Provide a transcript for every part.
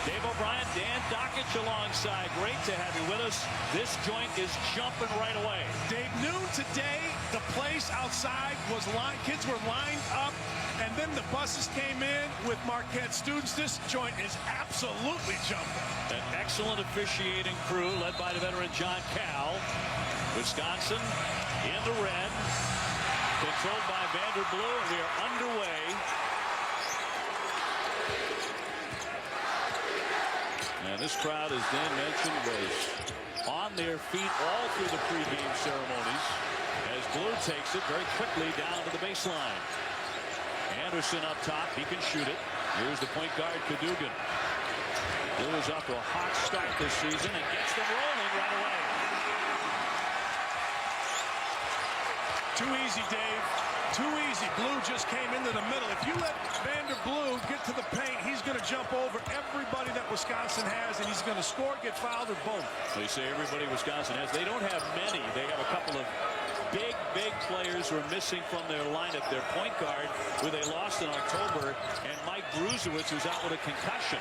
Dave O'Brien, Dan Dockich alongside. Great to have you with us. This joint is jumping right away. Dave, noon today, the place outside was lined. Kids were lined up, and then the buses came in with Marquette students. This joint is absolutely jumping. An excellent officiating crew led by the veteran John Cal. Wisconsin in the red, controlled by Vanderblue, and we are underway. And this crowd, as Dan mentioned, was on their feet all through the pregame ceremonies as Blue takes it very quickly down to the baseline. Anderson up top, he can shoot it. Here's the point guard, Cadogan. Blue is off to a hot start this season and gets them rolling right away. Too easy, Dave. Too easy. Blue just came into the middle. If you let Vanderblue get to the paint, he's going to jump over everybody that Wisconsin has, and he's going to score, get fouled, or both. They say everybody Wisconsin has. They don't have many. They have a couple of big players who are missing from their lineup. Their point guard, who they lost in October, and Mike Bruzewicz, who's out with a concussion.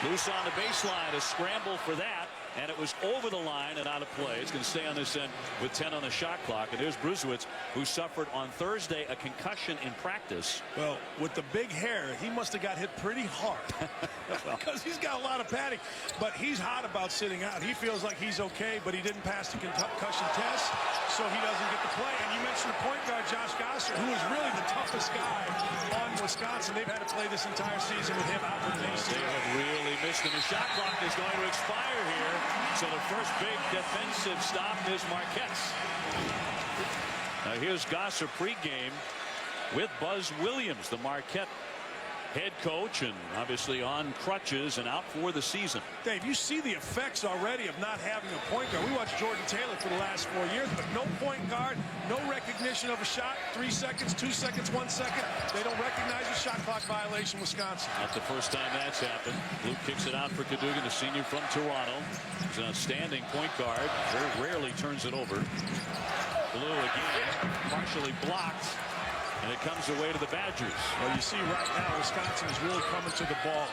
Loose on the baseline, a scramble for that, and it was over the line and out of play. It's going to stay on this end with 10 on the shot clock. And there's Bruzewicz, who suffered on Thursday a concussion in practice. Well, with the big hair, he must have got hit pretty hard because he's got a lot of padding. But he's hot about sitting out. He feels like he's okay, but he didn't pass the concussion test, so he doesn't get to play. And you mentioned the point guard, Josh Gosser, who is really the toughest guy on Wisconsin. They've had to play this entire season with him out with an ACL. They have really missed him. The shot clock is going to expire here. So the first big defensive stop is Marquette's. Now here's Gosser pregame with Buzz Williams, the Marquette head coach, and obviously on crutches and out for the season. Dave, you see the effects already of not having a point guard. We watched Jordan Taylor for the last 4 years, but no point guard, no recognition of a shot. 3 seconds, 2 seconds, 1 second. They don't recognize a shot clock violation, Wisconsin. Not the first time that's happened. Blue kicks it out for Cadogan, the senior from Toronto. He's an outstanding point guard. Very rarely turns it over. Blue again, partially blocked. And it comes away to the Badgers. Well, you see right now, Wisconsin is really coming to the ball.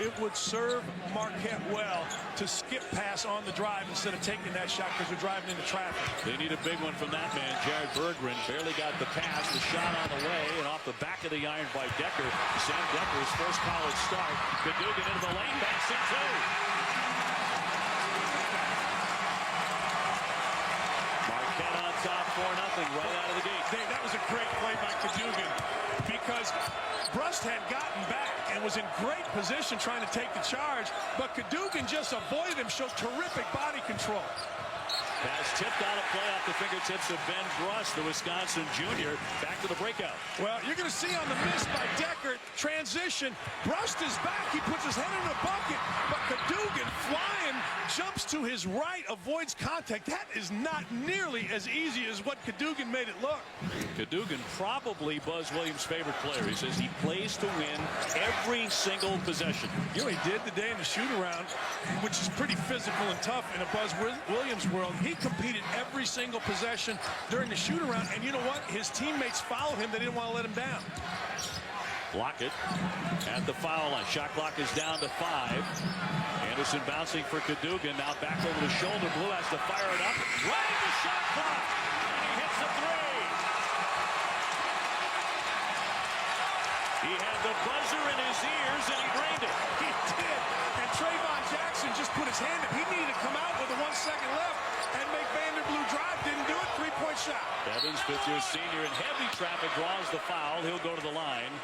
It would serve Marquette well to skip pass on the drive instead of taking that shot because they're driving into traffic. They need a big one from that man, Jared Berggren. Barely got the pass. The shot on the way and off the back of the iron by Decker. Sam Decker's first college start. Cadogan into the lane. That's it, too. Marquette on top, 4-0 right out of the gate. Dave, that was a great play by Cadogan because Brust had gotten back and was in great position trying to take the charge, but Cadogan just avoided him, showed terrific body control. Pass tipped out of play off the fingertips of Ben Brust, the Wisconsin junior. Back to the breakout. Well, you're going to see on the miss by Decker, transition. Brust is back. He puts his head in the bucket, but Cadogan flying, jumps to his right, avoids contact. That is not nearly as easy as what Cadogan made it look. Cadogan, probably Buzz Williams' favorite player. He says he plays to win every single possession. You know what he did today in the shoot-around, which is pretty physical and tough in a Buzz Williams world. He competed every single possession during the shoot-around, and you know what? His teammates fouled him. They didn't want to let him down. Block it at the foul line. Shot clock is down to 5. Anderson bouncing for Cadogan. Now back over the shoulder. Blue has to fire it up. Right at the shot clock. And he hits the 3. He had the buzzer in his ears, and he drained it. He did. And Trayvon Jackson just put his hand up. He needed to come out with a 1 second left and make Vanderblue drive. Didn't do it. 3-point shot. Evans, fifth-year senior in heavy traffic, draws the foul. He'll go to the line.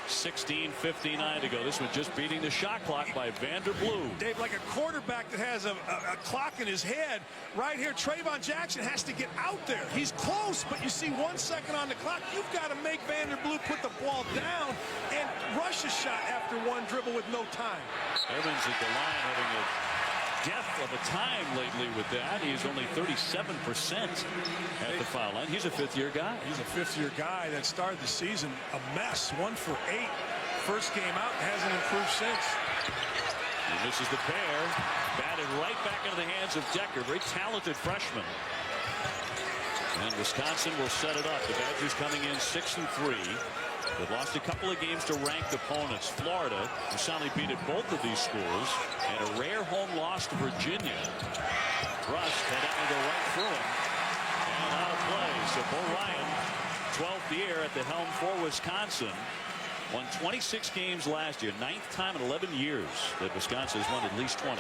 16:59 to go. This one just beating the shot clock by Vanderblue. Dave, like a quarterback that has a clock in his head, right here, Trayvon Jackson has to get out there. He's close, but you see 1 second on the clock. You've got to make Vanderblue put the ball down and rush a shot after one dribble with no time. Evans at the line having a death of a time lately with that. He's only 37% at the foul line. He's a fifth-year guy. He's a fifth-year guy that started the season a mess. 1 for 8. First game out, hasn't improved since. He misses the pair. Batted right back into the hands of Decker. Very talented freshman. And Wisconsin will set it up. The Badgers coming in 6-3. They've lost a couple of games to ranked opponents. Florida, who soundly beat at both of these schools, and a rare home loss to Virginia. Rust had that one go right through him. And out of play. So Bo Ryan, 12th year at the helm for Wisconsin. Won 26 games last year. 9th time in 11 years that Wisconsin has won at least 20.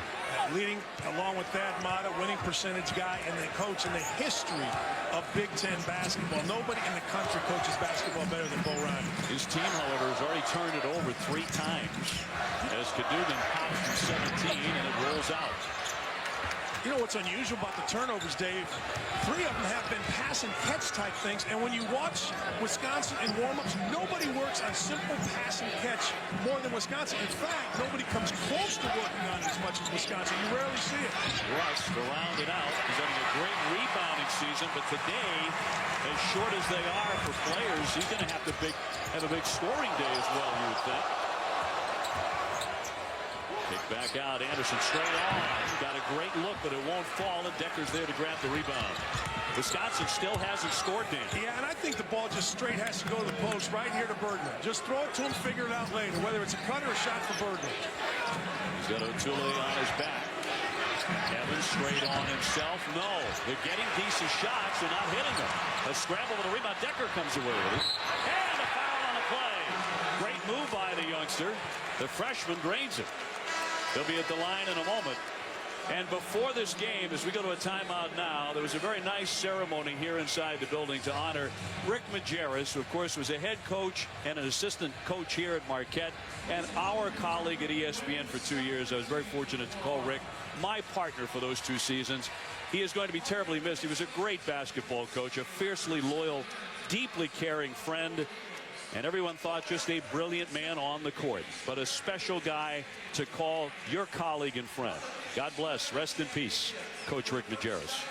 Leading along with Thad Matta, winning percentage guy, and the coach in the history of Big Ten basketball. Nobody in the country coaches basketball better than Bo Ryan. His team, however, has already turned it over 3 times as Cadogan pops from 17 and it rolls out. You know what's unusual about the turnovers, Dave? 3 of them have been pass and catch type things. And when you watch Wisconsin in warm-ups, nobody works on simple pass and catch more than Wisconsin. In fact, nobody comes close to working on it as much as Wisconsin. You rarely see it. Rust around and out. He's having a great rebounding season, but today, as short as they are for players, he's going to have a big scoring day as well, you would think. Kick back out. Anderson straight on. Got a great look, but it won't fall, and Decker's there to grab the rebound. Wisconsin still hasn't scored, Dan. Yeah, and I think the ball just straight has to go to the post right here to Bergman. Just throw it to him, figure it out later, whether it's a cut or a shot for Bergman. He's got O'Toole on his back. Evans straight on himself. No, they're getting decent shots. They're not hitting them. A scramble with a rebound. Decker comes away with it. And a foul on the play. Great move by the youngster. The freshman drains it. They'll be at the line in a moment. And before this game, as we go to a timeout now, there was a very nice ceremony here inside the building to honor Rick Majerus, who, of course, was a head coach and an assistant coach here at Marquette, and our colleague at ESPN for 2 years. I was very fortunate to call Rick my partner for those 2 seasons. He is going to be terribly missed. He was a great basketball coach, a fiercely loyal, deeply caring friend, and everyone thought just a brilliant man on the court, but a special guy to call your colleague and friend. God bless. Rest in peace, Coach Rick Majerus.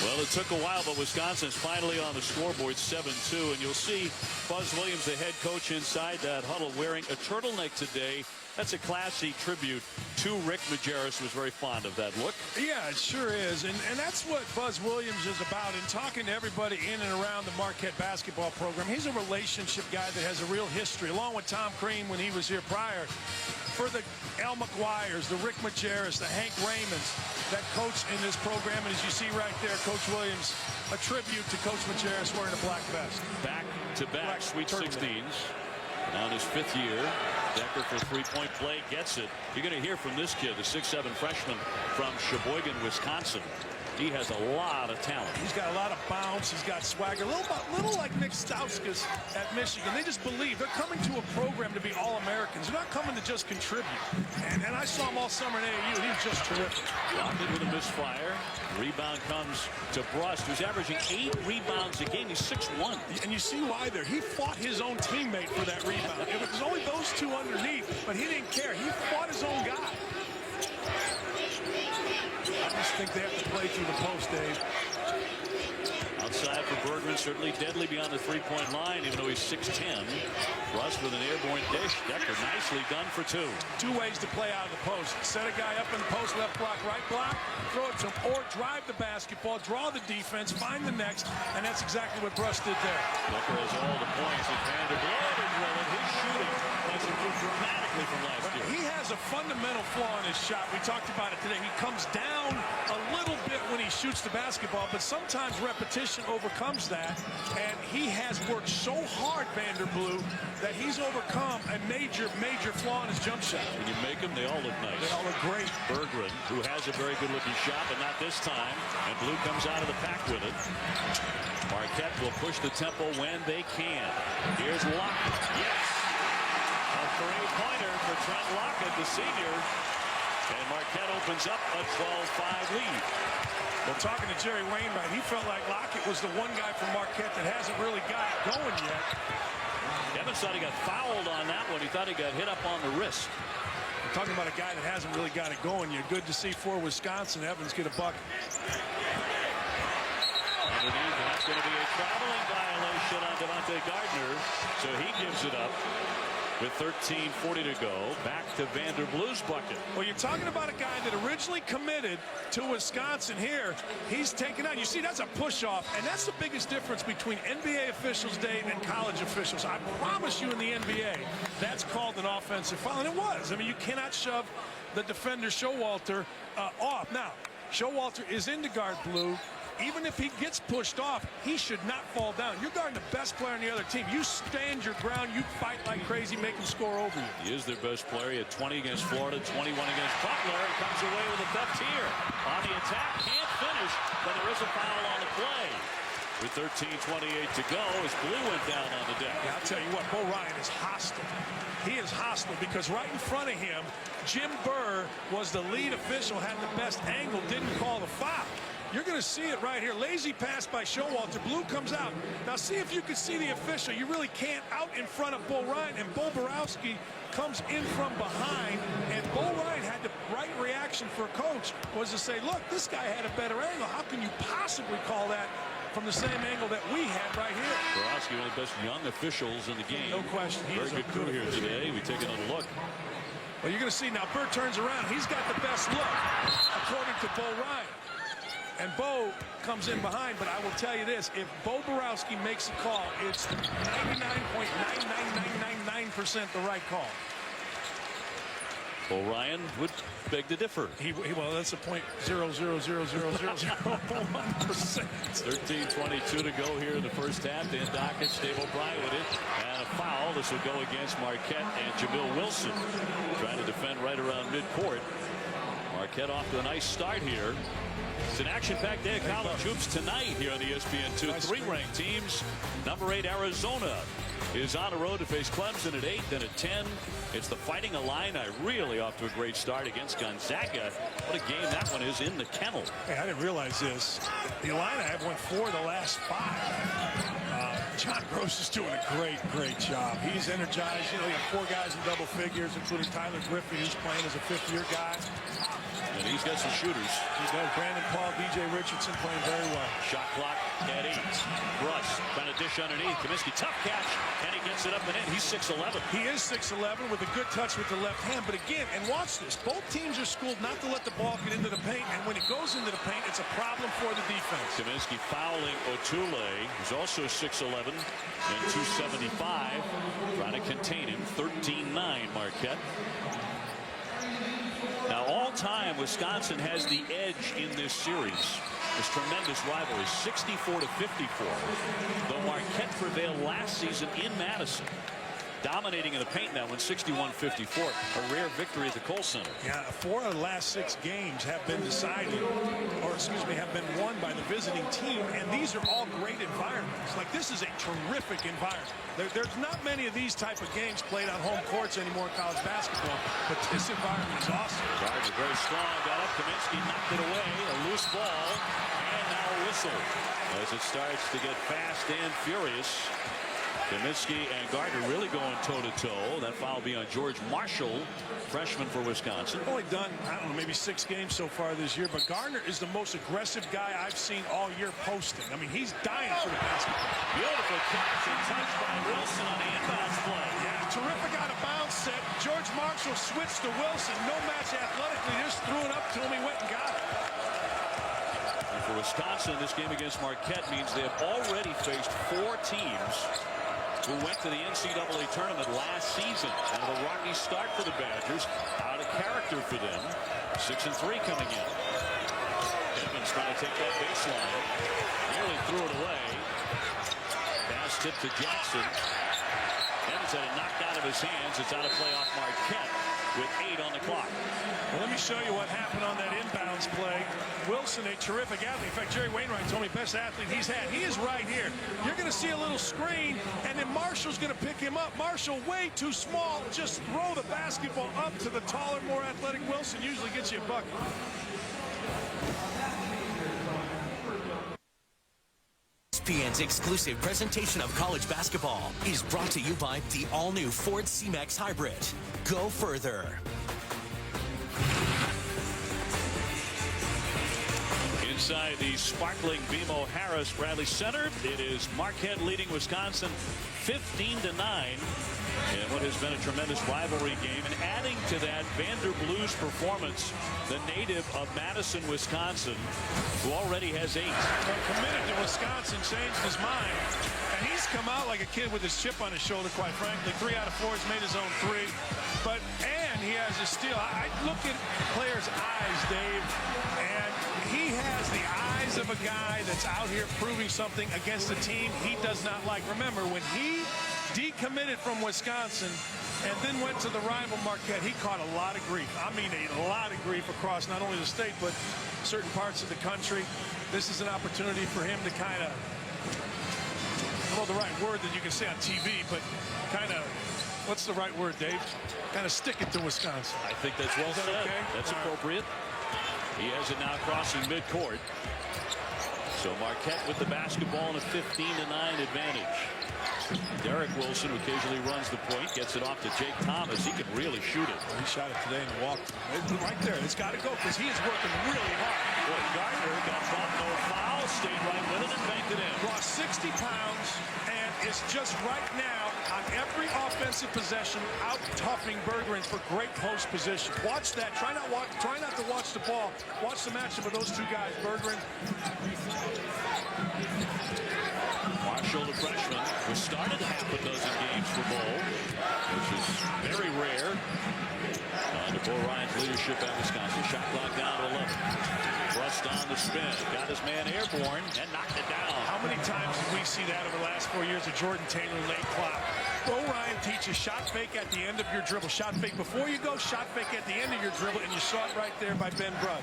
Well, it took a while, but Wisconsin's finally on the scoreboard, 7-2. And you'll see Buzz Williams, the head coach, inside that huddle wearing a turtleneck today. That's a classy tribute to Rick Majerus. Was very fond of that look. Yeah, it sure is. And that's what Buzz Williams is about. In talking to everybody in and around the Marquette basketball program, he's a relationship guy that has a real history, along with Tom Crean when he was here prior. For the Al McGuires, the Rick Majerus, the Hank Raymonds that coach in this program. And as you see right there, Coach Williams, a tribute to Coach Majerus wearing a black vest. Back-to-back Sweet 16s. On his 5th year. Decker for three-point play gets it. You're going to hear from this kid, the 6'7" freshman from Sheboygan, Wisconsin. He has a lot of talent. He's got a lot of bounce. He's got swagger. A little like Nick Stauskas at Michigan. They just believe. They're coming to a program to be All-Americans. They're not coming to just contribute. And I saw him all summer in AAU. He was just terrific. Lockett with a misfire. Rebound comes to Brust, who's averaging 8 rebounds a game. He's 6'1". And you see why there. He fought his own teammate for that rebound. It was only those 2 underneath, but he didn't care. He fought his own guy. I just think they have to play through the post, Dave. Outside for Bergman, certainly deadly beyond the three-point line, even though he's 6'10". Rust with an airborne dish. Decker nicely done for 2. 2 ways to play out of the post. Set a guy up in the post, left block, right block, throw it to him, or drive the basketball, draw the defense, find the next, and that's exactly what Rust did there. Decker has all the points, and Vanderbilt is rolling. His shooting has improved dramatically from last year. He has a fundamental flaw in his shot. We talked about it today. He comes down a little bit when he shoots the basketball, but sometimes repetition overcomes that, and he has worked so hard, Vanderbilt, that he's overcome a major flaw in his jump shot. When you make them, they all look nice. They all look great. Berggren, who has a very good-looking shot, but not this time, and Blue comes out of the pack with it. Marquette will push the tempo when they can. Here's Lockett. Yes! A 3-pointer for Trent Lockett, the senior. And Marquette opens up a 12-5 lead. Well, talking to Jerry Wainwright, he felt like Lockett was the one guy from Marquette that hasn't really got it going yet. Evans thought he got fouled on that one. He thought he got hit up on the wrist. We're talking about a guy that hasn't really got it going yet. Good to see for Wisconsin. Evans get a bucket. Underneath, that's going to be a traveling violation on Devontae Gardner. So he gives it up. with 13:40 to go. Back to Vanderblue's bucket. Well, you're talking about a guy that originally committed to Wisconsin here. He's taken out. You see, that's a push-off, and that's the biggest difference between NBA officials, Dave, and college officials. I promise you in the NBA, that's called an offensive foul, and it was. I mean, you cannot shove the defender, Showalter, off. Now, Showalter is in to guard Blue. Even if he gets pushed off, he should not fall down. You're guarding the best player on the other team. You stand your ground. You fight like crazy, make him score over you. He is their best player. He had 20 against Florida, 21 against Butler. He comes away with a theft here. On the attack, can't finish, but there is a foul on the play. With 13:28 to go, as Blue went down on the deck. Yeah, I'll tell you what, Bo Ryan is hostile. He is hostile because right in front of him, Jim Burr was the lead official, had the best angle, didn't call the foul. You're going to see it right here. Lazy pass by Showalter. Blue comes out. Now see if you can see the official. You really can't out in front of Bo Ryan. And Bo Borowski comes in from behind. And Bo Ryan had the right reaction for a coach was to say, look, this guy had a better angle. How can you possibly call that from the same angle that we had right here? Borowski, one of the best young officials in the game. No question. He Very is good crew here today. We take another look. Well, you're going to see now Burr turns around. He's got the best look, according to Bo Ryan. And Bo comes in behind, but I will tell you this, if Bo Borowski makes a call, it's 99.99999% the right call. Bo Ryan would beg to differ. Well, that's a .0000001%. 13:22 to go here in the first half. Dan Dockett, Dave O'Brien with it. And a foul. This will go against Marquette and Jamil Wilson. Trying to defend right around midcourt. Marquette off to a nice start here. It's an action-packed day of college hoops tonight here on ESPN2. Three ranked teams. Number 8 Arizona is on the road to face Clemson at 8. Then at 10, it's the Fighting Illini, really off to a great start against Gonzaga. What a game that one is in the kennel. Hey, I didn't realize this. The Illini have won 4 of the last 5. John Gross is doing a great job. He's energized. You know, he had 4 guys in double figures, including Tyler Griffin, who's playing as a 5th-year guy. And he's got some shooters. He does. Brandon Paul, DJ Richardson playing very well. Shot clock at 8. Russ trying to dish underneath. Kaminsky, tough catch, and he gets it up and in. He's 6'11". He is 6'11" with a good touch with the left hand. But again, and watch this, both teams are schooled not to let the ball get into the paint. And when it goes into the paint, it's a problem for the defense. Kaminsky fouling Otule, who's also 6'11" and 275. Trying to contain him. 13-9 Marquette. Now, all-time, Wisconsin has the edge in this series. This tremendous rivalry, 64-54. Though Marquette prevailed last season in Madison, dominating in the paint now in 61-54. A rare victory at the Kohl Center. Yeah, 4 of the last 6 games have been decided, or excuse me, have been won by the visiting team, and these are all great environments. Like, this is a terrific environment. There's not many of these type of games played on home courts anymore in college basketball, but this environment is awesome. Gardner very strong, got up, Kaminsky knocked it away, a loose ball, and now a whistle as it starts to get fast and furious. Kaminsky and Gardner really going toe-to-toe. That foul will be on George Marshall, freshman for Wisconsin. Only done, I don't know, maybe 6 games so far this year, but Gardner is the most aggressive guy I've seen all year posting. I mean, he's dying for the basketball. Beautiful catch and touch by Wilson on the inbounds play. Yeah, terrific out-of-bounds set. George Marshall switched to Wilson. No match athletically, just threw it up to him. He went and got it. And for Wisconsin, this game against Marquette means they have already faced 4 teams who went to the NCAA tournament last season. And a rocky start for the Badgers. Out of character for them. 6-3 coming in. Evans trying to take that baseline. Nearly threw it away. Pass tip to Jackson. Evans had it knocked out of his hands. It's out of play off Marquette with 8 on the clock. Well, let me show you what happened on that inbounds play. Wilson, a terrific athlete. In fact, Jerry Wainwright told me best athlete he's had. He is right here. You're going to see a little screen, and then Marshall's going to pick him up. Marshall, way too small. Just throw the basketball up to the taller, more athletic Wilson. Usually gets you a bucket. ESPN's exclusive presentation of college basketball is brought to you by the all-new Ford C-Max Hybrid. Go further. Inside the sparkling BMO Harris Bradley Center, it is Marquette leading Wisconsin 15-9. in what has been a tremendous rivalry game. And adding to that Vanderblue's performance, the native of Madison, Wisconsin, who already has 8. Committed to Wisconsin, changed his mind. And he's come out like a kid with his chip on his shoulder, quite frankly. 3 out of 4, he's made his own 3. And he has a steal. I look at players' eyes, Dave, and he has the eyes of a guy that's out here proving something against a team he does not like. Remember, when he decommitted from Wisconsin and then went to the rival Marquette, he caught a lot of grief. I mean, a lot of grief across not only the state, but certain parts of the country. This is an opportunity for him to kind of, I don't know the right word that you can say on TV, but kind of, what's the right word, Dave? Kind of stick it to Wisconsin. I think that's well said. Okay? That's appropriate. He has it now crossing midcourt. So Marquette with the basketball and a 15-9 advantage. Derek Wilson, who occasionally runs the point, gets it off to Jake Thomas. He can really shoot it. He shot it today and walked. Right there. It's got to go because he is working really hard. Boy, Gardner got bumped, no foul, stayed right with it and banked it in. Lost 60 pounds and is just right now on every offensive possession out toughing Berggren for great post position. Watch that. Try not to watch the ball. Watch the matchup of those two guys. Berggren. Marshall, the freshman, who started half a dozen games for Bull, which is very rare. Under Bo Ryan's leadership at Wisconsin. Shot clock down to 11. Thrust on the spin. Got his man airborne and knocked it down. How many times did we see that over the last 4 years of Jordan Taylor late clock? Bo Ryan teaches shot fake at the end of your dribble. Shot fake before you go, shot fake at the end of your dribble, and you saw it right there by Ben Bruss.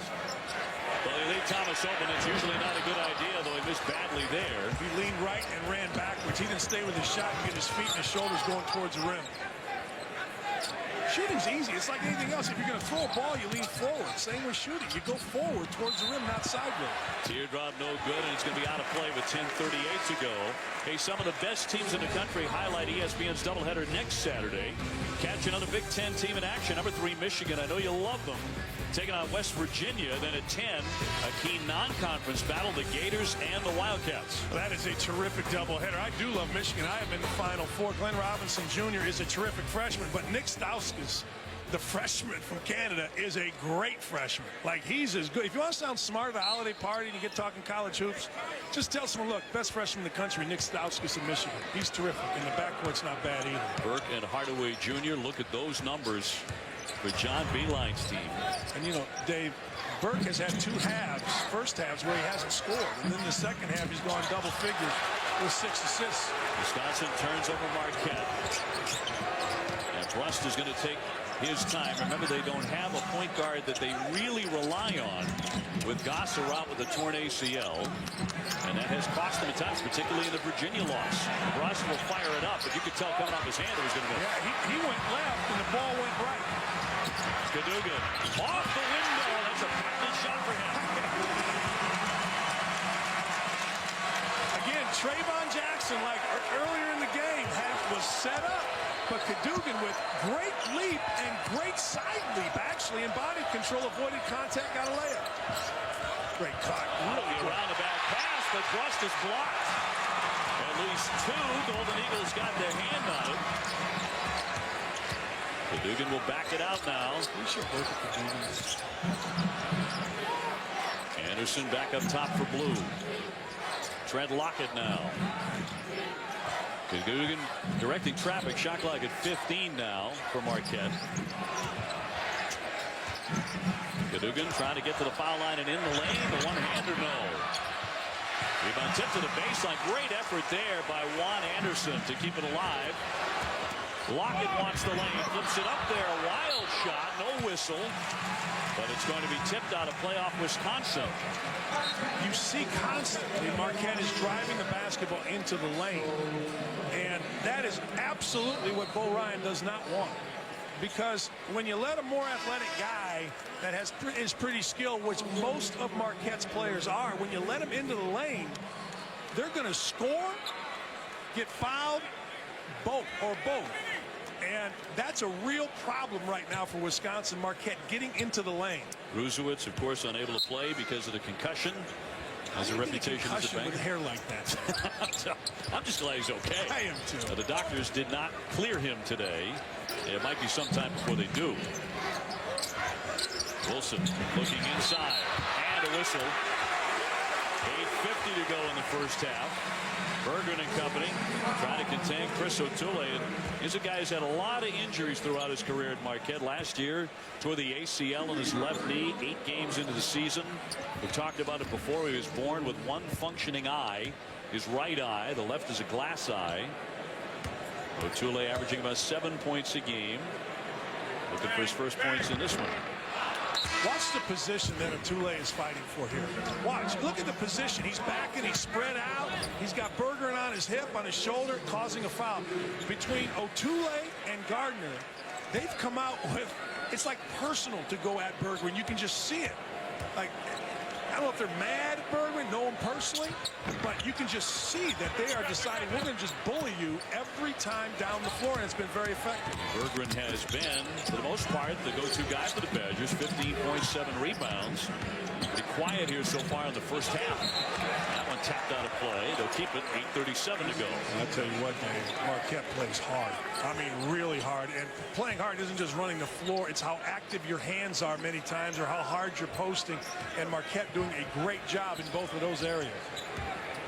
Well, they leave Thomas open. It's usually not a good idea, though he missed badly there. He leaned right and ran backwards. He didn't stay with his shot and get his feet and his shoulders going towards the rim. Shooting's easy. It's like anything else. If you're going to throw a ball, you lean forward. Same with shooting. You go forward towards the rim, not sideways. Teardrop no good, and it's going to be out of play with 10:38 to go. Hey, some of the best teams in the country highlight ESPN's doubleheader next Saturday. Catch another Big Ten team in action. Number 3, Michigan. I know you love them. Taking on West Virginia. Then at 10, a key non-conference battle, the Gators and the Wildcats. That is a terrific doubleheader. I do love Michigan. I have been in the Final Four. Glenn Robinson Jr. is a terrific freshman, but Nick Stauskas, the freshman from Canada, is a great freshman. Like, he's as good. If you want to sound smart at a holiday party and you get talking college hoops, just tell someone, look, best freshman in the country, Nick Stauskas in Michigan. He's terrific, and the backcourt's not bad either. Burke and Hardaway Jr., look at those numbers for John Beilein's team. And, you know, Dave, Burke has had 2 halves, first halves, where he hasn't scored. And then the second half, he's gone double figures with 6 assists. Wisconsin turns over Marquette. And Brust is going to take his time. Remember, they don't have a point guard that they really rely on, with Gasser out with a torn ACL. And that has cost them at times, particularly in the Virginia loss. Brust will fire it up, but you could tell coming off his hand it was going to go. Yeah, he went left, and the ball went right. Cadogan off the window. That's a practice shot for him. Again, Trayvon Jackson, like earlier in the game, was set up. But Cadogan with great leap and great side leap, actually, and body control, avoided contact, got a layup. Great cut. Really around the back pass, but Brust is blocked. At least 2 Golden Eagles got their hand on it. Cadogan will back it out now. We should both at Cadogan. Anderson back up top for Blue. Trent Lockett now. Cadogan directing traffic. Shot clock at 15 now for Marquette. Cadogan trying to get to the foul line and in the lane. The one-hander, no. Rebound tip to the baseline. Great effort there by Juan Anderson to keep it alive. Lockett wants the lane, flips it up there, a wild shot, no whistle, but it's going to be tipped out of playoff Wisconsin. You see constantly Marquette is driving the basketball into the lane, and that is absolutely what Bo Ryan does not want. Because when you let a more athletic guy that is pretty skilled, which most of Marquette's players are, when you let him into the lane, they're going to score, get fouled, both. And that's a real problem right now for Wisconsin. Marquette getting into the lane. Bruzewicz, of course, unable to play because of the concussion. Has a reputation as a banker. with hair like that. I'm just glad he's okay. I am too. The doctors did not clear him today. It might be some time before they do. Wilson looking inside and a whistle. 8:50 to go in the first half. Bergen and company trying to contain Chris O'Toole. He's a guy who's had a lot of injuries throughout his career at Marquette. Last year, tore the ACL in his left knee 8 games into the season. We talked about it before. He was born with one functioning eye, his right eye. The left is a glass eye. O'Toole averaging about 7 points a game. Looking for his first points in this one. Watch the position that O'Toole is fighting for here. Watch. Look at the position. He's backing. He's spread out. He's got Bergeron on his hip, on his shoulder, causing a foul. Between O'Toole and Gardner, they've come out with, it's like personal to go at Bergeron. You can just see it. Like, I don't know if they're mad at Bergeron, know him personally, but you can just see that they are deciding we're going to just bully you every time down the floor, and it's been very effective. Bergeron has been, for the most part, the go-to guy for the Badgers. 15.7 rebounds. Pretty quiet here so far in the first half. That one tapped out of play. They'll keep it. 8:37 to go. I'll tell you what, Dave, Marquette plays hard. I mean, really hard. And playing hard isn't just running the floor. It's how active your hands are many times, or how hard you're posting. And Marquette doing a great job in both of those areas.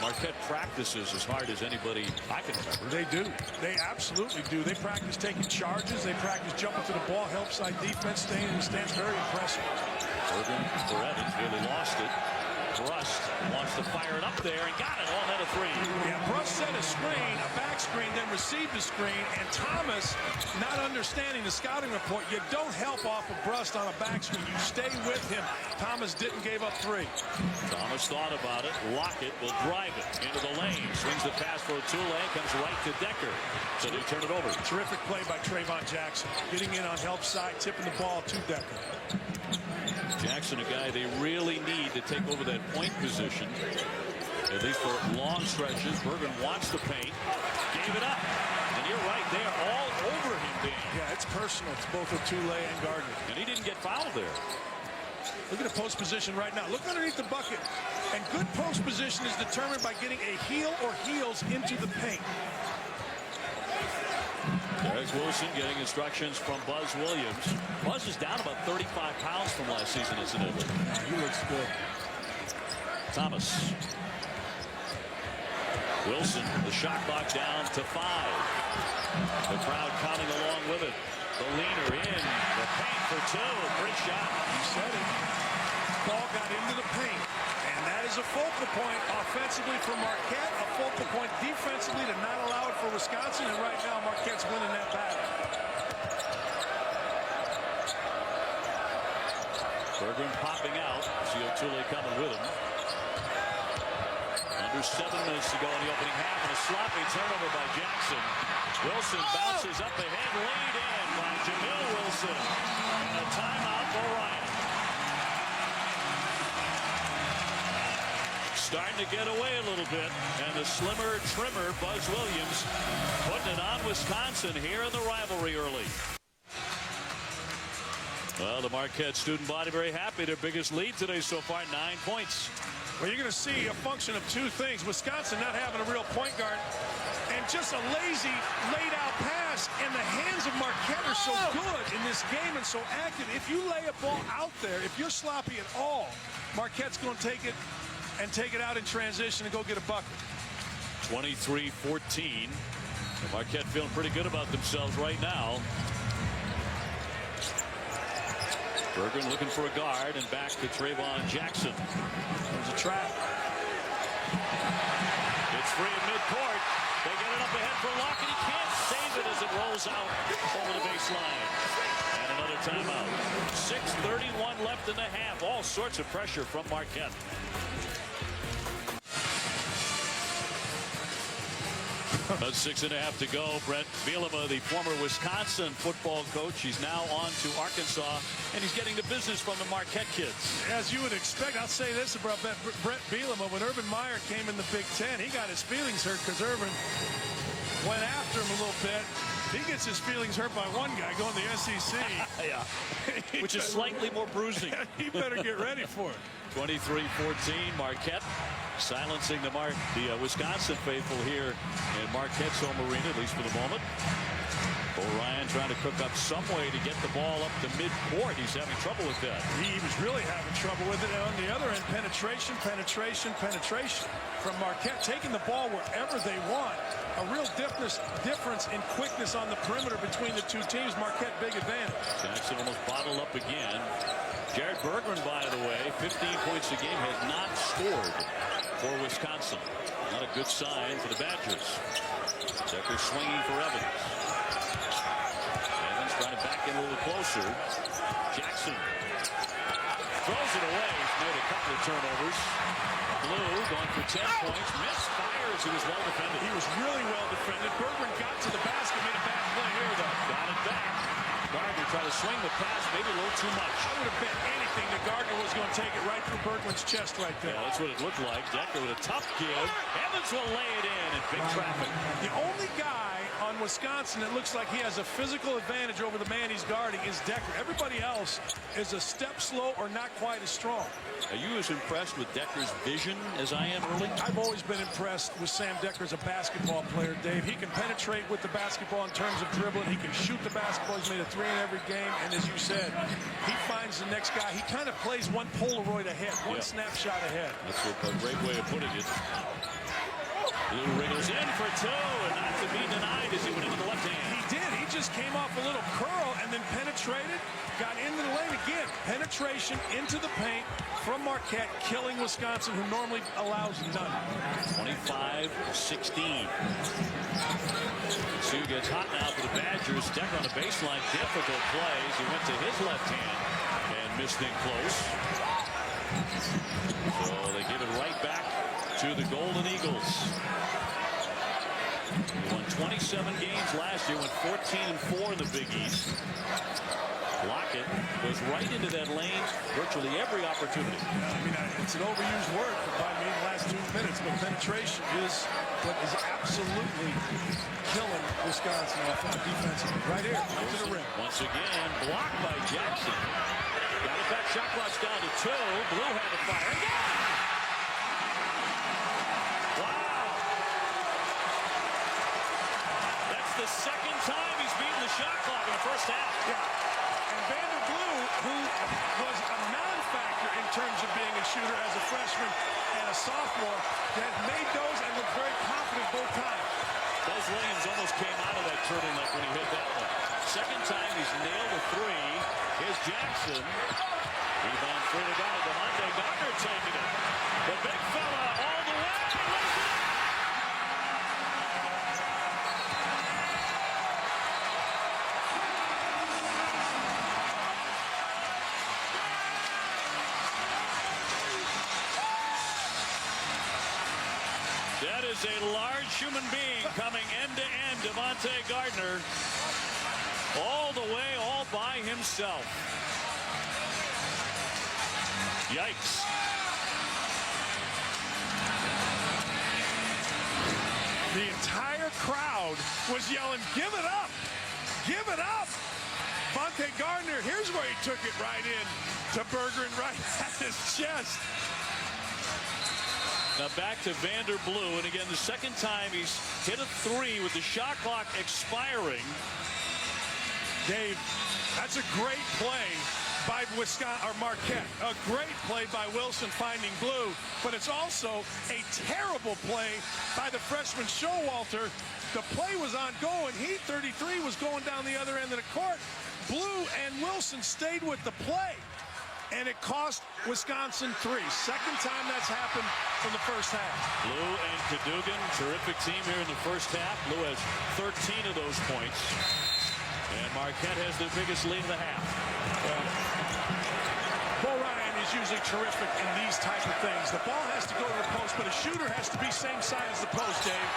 Marquette practices as hard as anybody I can remember. They do. They absolutely do. They practice taking charges. They practice jumping to the ball, help side defense, staying in the stands. Very impressive. Bergen for Evans nearly lost it. Brust wants to fire it up there and got it on net of 3. Yeah, Brust set a screen, a back screen, then received the screen, and Thomas, not understanding the scouting report, you don't help off of Brust on a back screen. You stay with him. Thomas didn't give up 3. Thomas thought about it. Lockett will drive it into the lane. Swings the pass for O'Toole. Comes right to Decker. So they turn it over. Terrific play by Trayvon Jackson. Getting in on help side, tipping the ball to Decker. Jackson, a guy they really need to take over that point position, at least for long stretches. Bergen wants the paint, gave it up, and you're right, they are all over him, Dan. Yeah, it's personal. It's both O'Toole and Gardner. And he didn't get fouled there. Look at the post position right now. Look underneath the bucket. And good post position is determined by getting a heel or heels into the paint. There's Wilson getting instructions from Buzz Williams. Buzz is down about 35 pounds from last season, incidentally. He looks good. Thomas. Wilson, the shot clock down to 5. The crowd counting along with it. The leaner in. The paint for 2. Great shot. You said it. Ball got into the paint. And that is a focal point offensively for Marquette, a focal point defensively to not allow it for Wisconsin, and right now Marquette's winning that battle. Bergen popping out. See O'Toole coming with him. Under 7 minutes to go in the opening half, and a sloppy turnover by Jackson. Wilson bounces up ahead, laid in by Jamil Wilson. And a timeout for Ryan. Starting to get away a little bit, and the slimmer, trimmer Buzz Williams putting it on Wisconsin here in the rivalry early. Well, the Marquette student body very happy. Their biggest lead today so far, 9 points. Well, you're going to see a function of 2 things. Wisconsin not having a real point guard, and just a lazy, laid-out pass. And the hands of Marquette are so good in this game and so active. If you lay a ball out there, if you're sloppy at all, Marquette's going to take it and take it out in transition and go get a bucket. 23-14. Marquette feeling pretty good about themselves right now. Bergen looking for a guard, and back to Trayvon Jackson. There's a trap. It's free at midcourt. They get it up ahead for Lockett. He can't save it as it rolls out over the baseline. And another timeout. 6:31 left in the half. All sorts of pressure from Marquette. About 6.5 to go. Brett Bielema, the former Wisconsin football coach, he's now on to Arkansas, and he's getting the business from the Marquette kids. As you would expect, I'll say this about Brett Bielema. When Urban Meyer came in the Big Ten, he got his feelings hurt because Urban went after him a little bit. He gets his feelings hurt by one guy going to the SEC. Yeah, which is slightly more bruising. He better get ready for it. 23-14, Marquette silencing the Wisconsin faithful here in Marquette's home arena, at least for the moment. O'Ryan trying to cook up some way to get the ball up to midcourt. He's having trouble with that. He was really having trouble with it. And on the other end, penetration from Marquette, taking the ball wherever they want. A real difference in quickness on the perimeter between the two teams. Marquette, big advantage. Jackson almost bottled up again. Jared Bergman, by the way, 15 points a game, has not scored for Wisconsin. Not a good sign for the Badgers. Decker swinging for Evans. Trying to back in a little closer. Jackson throws it away. He's made a couple of turnovers. Blue going for 10 points. Misfires. He was well defended. He was really well defended. Bergman got to the basket. Made a bad play here, though. Got it back. Gardner tried to swing the pass. Maybe a little too much. I would have bet anything that Gardner was going to take it right through Bergman's chest right there. Yeah, that's what it looked like. Decker with a tough give. Evans will lay it in big traffic. The only guy on Wisconsin that looks like he has a physical advantage over the man he's guarding is Decker. Everybody else is a step slow or not quite as strong. Are you as impressed with Decker's vision as I am, early? I've always been impressed with Sam Decker as a basketball player, Dave. He can penetrate with the basketball in terms of dribbling. He can shoot the basketball. He's made a 3 in every game. And as you said, he finds the next guy. He kind of plays one Polaroid ahead, one snapshot ahead. That's a great way of putting it. Blue wriggles in for 2, and not to be denied as he went into the left hand. He did. He just came off a little curl and then penetrated, got into the lane again. Penetration into the paint from Marquette, killing Wisconsin, who normally allows none. 25-16. Sue gets hot now for the Badgers. Decker on the baseline. Difficult plays. He went to his left hand and missed it close. So they give it right back to the Golden Eagles. They won 27 games last year, went 14-4 in the Big East. Lockett was right into that lane virtually every opportunity. I mean, it's an overused word by me in the last 2 minutes, but penetration is what is absolutely killing Wisconsin defensively. Right here, right to the rim. Once again, blocked by Jackson. Got it back, shot clock's down to 2. Blue had to fire again. Wow. That's the second time he's beaten the shot clock in the first half. Yeah. Vander Blue, who was a non-factor in terms of being a shooter as a freshman and a sophomore, that made those and looked very confident both times. Buzz Williams almost came out of that turtleneck when he hit that one. Second time he's nailed a 3. Here's Jackson. Rebound free to Demonte Gardner taking it. The big fella all the way. That is a large human being coming end-to-end. Demonte Gardner all the way, all by himself. Yikes. The entire crowd was yelling, "Give it up! Give it up!" Monte Gardner, here's where he took it right in to Bergman, right at his chest. Now back to Vander Blue, and again the second time he's hit a 3 with the shot clock expiring. Dave, that's a great play by Wisconsin or Marquette. A great play by Wilson finding Blue, but it's also a terrible play by the freshman Showalter. The play was on goal, and Heat 33 was going down the other end of the court. Blue and Wilson stayed with the play, and it cost Wisconsin 3. Second time that's happened from the first half. Blue and Cadogan, terrific team here in the first half. Blue has 13 of those points, and Marquette has the biggest lead of the half. Bo Ryan is usually terrific in these type of things. The ball has to go to the post, but a shooter has to be same side as the post, Dave.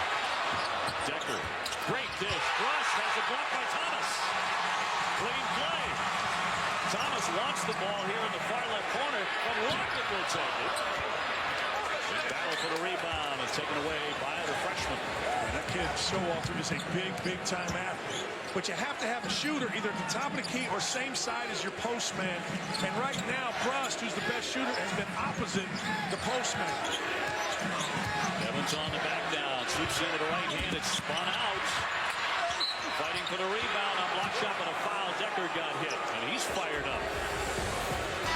Decker, great dish. Rush has a block by Thomas. Clean play. Thomas wants the ball here in the far left corner, but Lockett will take it. Big battle for the rebound and taken away by the freshman. And that kid, Showalter, is a big time athlete. But you have to have a shooter either at the top of the key or same side as your postman. And right now, Prost, who's the best shooter, has been opposite the postman. Evans on the back down. Swoops in with the right hand. It's spun out. Fighting for the rebound on block shot, but a foul. Decker got hit, and he's fired up.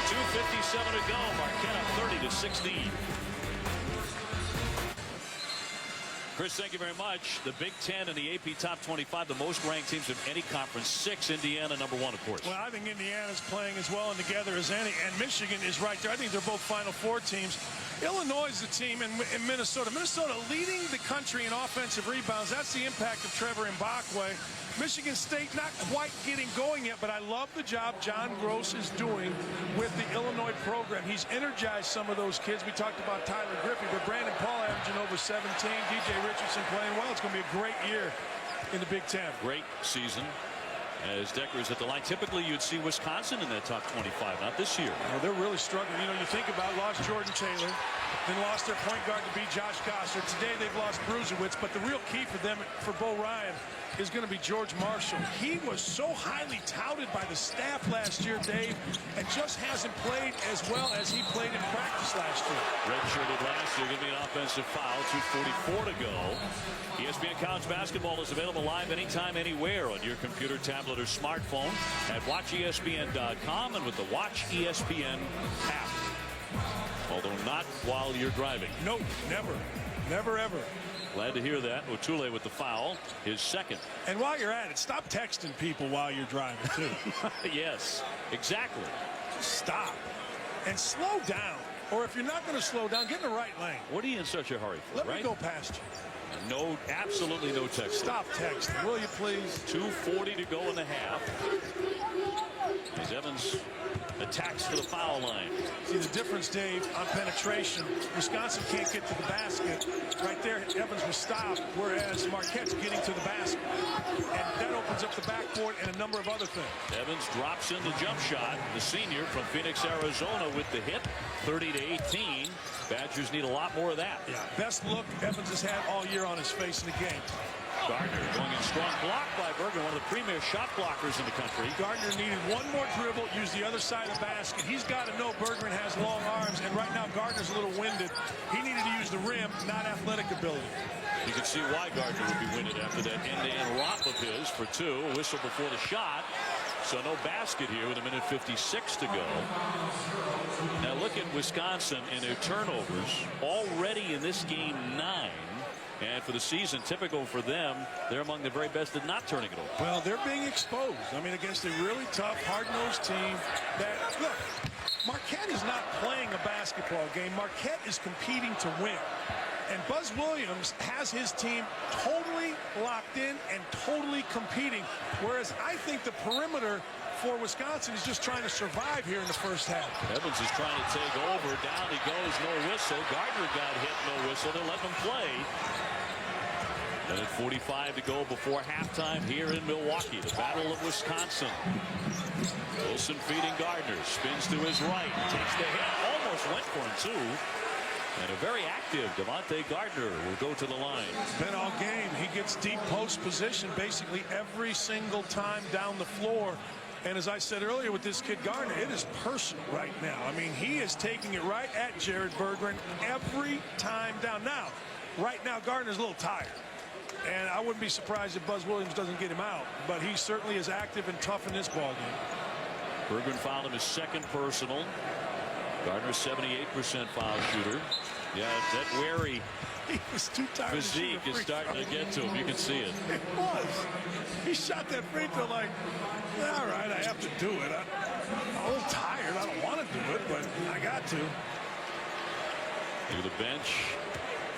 2:57 to go. Marquette up 30-16. Chris, thank you very much. The Big Ten and the AP Top 25, the most ranked teams of any conference. 6, Indiana, number 1, of course. Well, I think Indiana's playing as well and together as any, and Michigan is right there. I think they're both Final Four teams. Illinois is the team in Minnesota. Minnesota leading the country in offensive rebounds. That's the impact of Trevor Mbakwe. Michigan State not quite getting going yet, but I love the job John Gross is doing with the Illinois program. He's energized some of those kids. We talked about Tyler Griffey, but Brandon Paul averaging over 17. DJ Richardson playing well. It's going to be a great year in the Big Ten. Great season as Decker is at the line. Typically, you'd see Wisconsin in that top 25. Not this year. Well, they're really struggling. You know, you think about lost Jordan Taylor, then lost their point guard to be Josh Gossard. Today, they've lost Bruzewicz, but the real key for them, for Bo Ryan, is going to be George Marshall. He was so highly touted by the staff last year, Dave, and just hasn't played as well as he played in practice last year. Redshirted last year, going to be an offensive foul. 2:44 to go. ESPN College Basketball is available live anytime, anywhere on your computer, tablet, or smartphone at WatchESPN.com and with the Watch ESPN app. Although not while you're driving. Nope, never. Never, ever. Glad to hear that. Otule with the foul, his second. And while you're at it, stop texting people while you're driving, too. Yes, exactly. Just stop and slow down. Or if you're not going to slow down, get in the right lane. What are you in such a hurry for, Let right? me go past you. No, absolutely no texting. Stop texting, will you please? 2:40 to go in the half. As Evans attacks to the foul line. See the difference, Dave, on penetration. Wisconsin can't get to the basket. Right there, Evans was stopped, whereas Marquette's getting to the basket. And that opens up the backboard and a number of other things. Evans drops in the jump shot. The senior from Phoenix, Arizona with the hit. 30-18. Badgers need a lot more of that. Yeah, best look Evans has had all year on his face in the game. Gardner going in strong block by Berger, one of the premier shot blockers in the country. Gardner needed one more dribble, use the other side of the basket. He's got to know Bergman has long arms, and right now Gardner's a little winded. He needed to use the rim, not athletic ability. You can see why Gardner would be winded after that end-to-end romp of his for two. A whistle before the shot. So no basket here with 1:56 to go. Now look at Wisconsin and their turnovers. Already in this game, 9. And for the season, typical for them, they're among the very best at not turning it over. Well, they're being exposed. I mean, against a really tough, hard-nosed team that, look, Marquette is not playing a basketball game. Marquette is competing to win. And Buzz Williams has his team totally locked in and totally competing, whereas I think the perimeter for Wisconsin is just trying to survive here in the first half. Evans is trying to take over. Down he goes, no whistle. Gardner got hit, no whistle. They're letting him play. And at 45 to go before halftime here in Milwaukee. The Battle of Wisconsin. Wilson feeding Gardner. Spins to his right. Takes the hit. Almost went for him, too. And a very active Devontae Gardner will go to the line. Been all game. He gets deep post position basically every single time down the floor. And as I said earlier with this kid Gardner, it is personal right now. I mean, he is taking it right at Jared Berggren every time down. Now, right now, Gardner's a little tired. And I wouldn't be surprised if Buzz Williams doesn't get him out. But he certainly is active and tough in this ballgame. Berggren fouled him his second personal. Gardner's 78% foul shooter. Yeah, that wary He was too tired physique is starting to get to him. You can see it. It was. He shot that free throw like, all right, I have to do it. I'm a little tired. I don't want to do it, but I got to. Look at the bench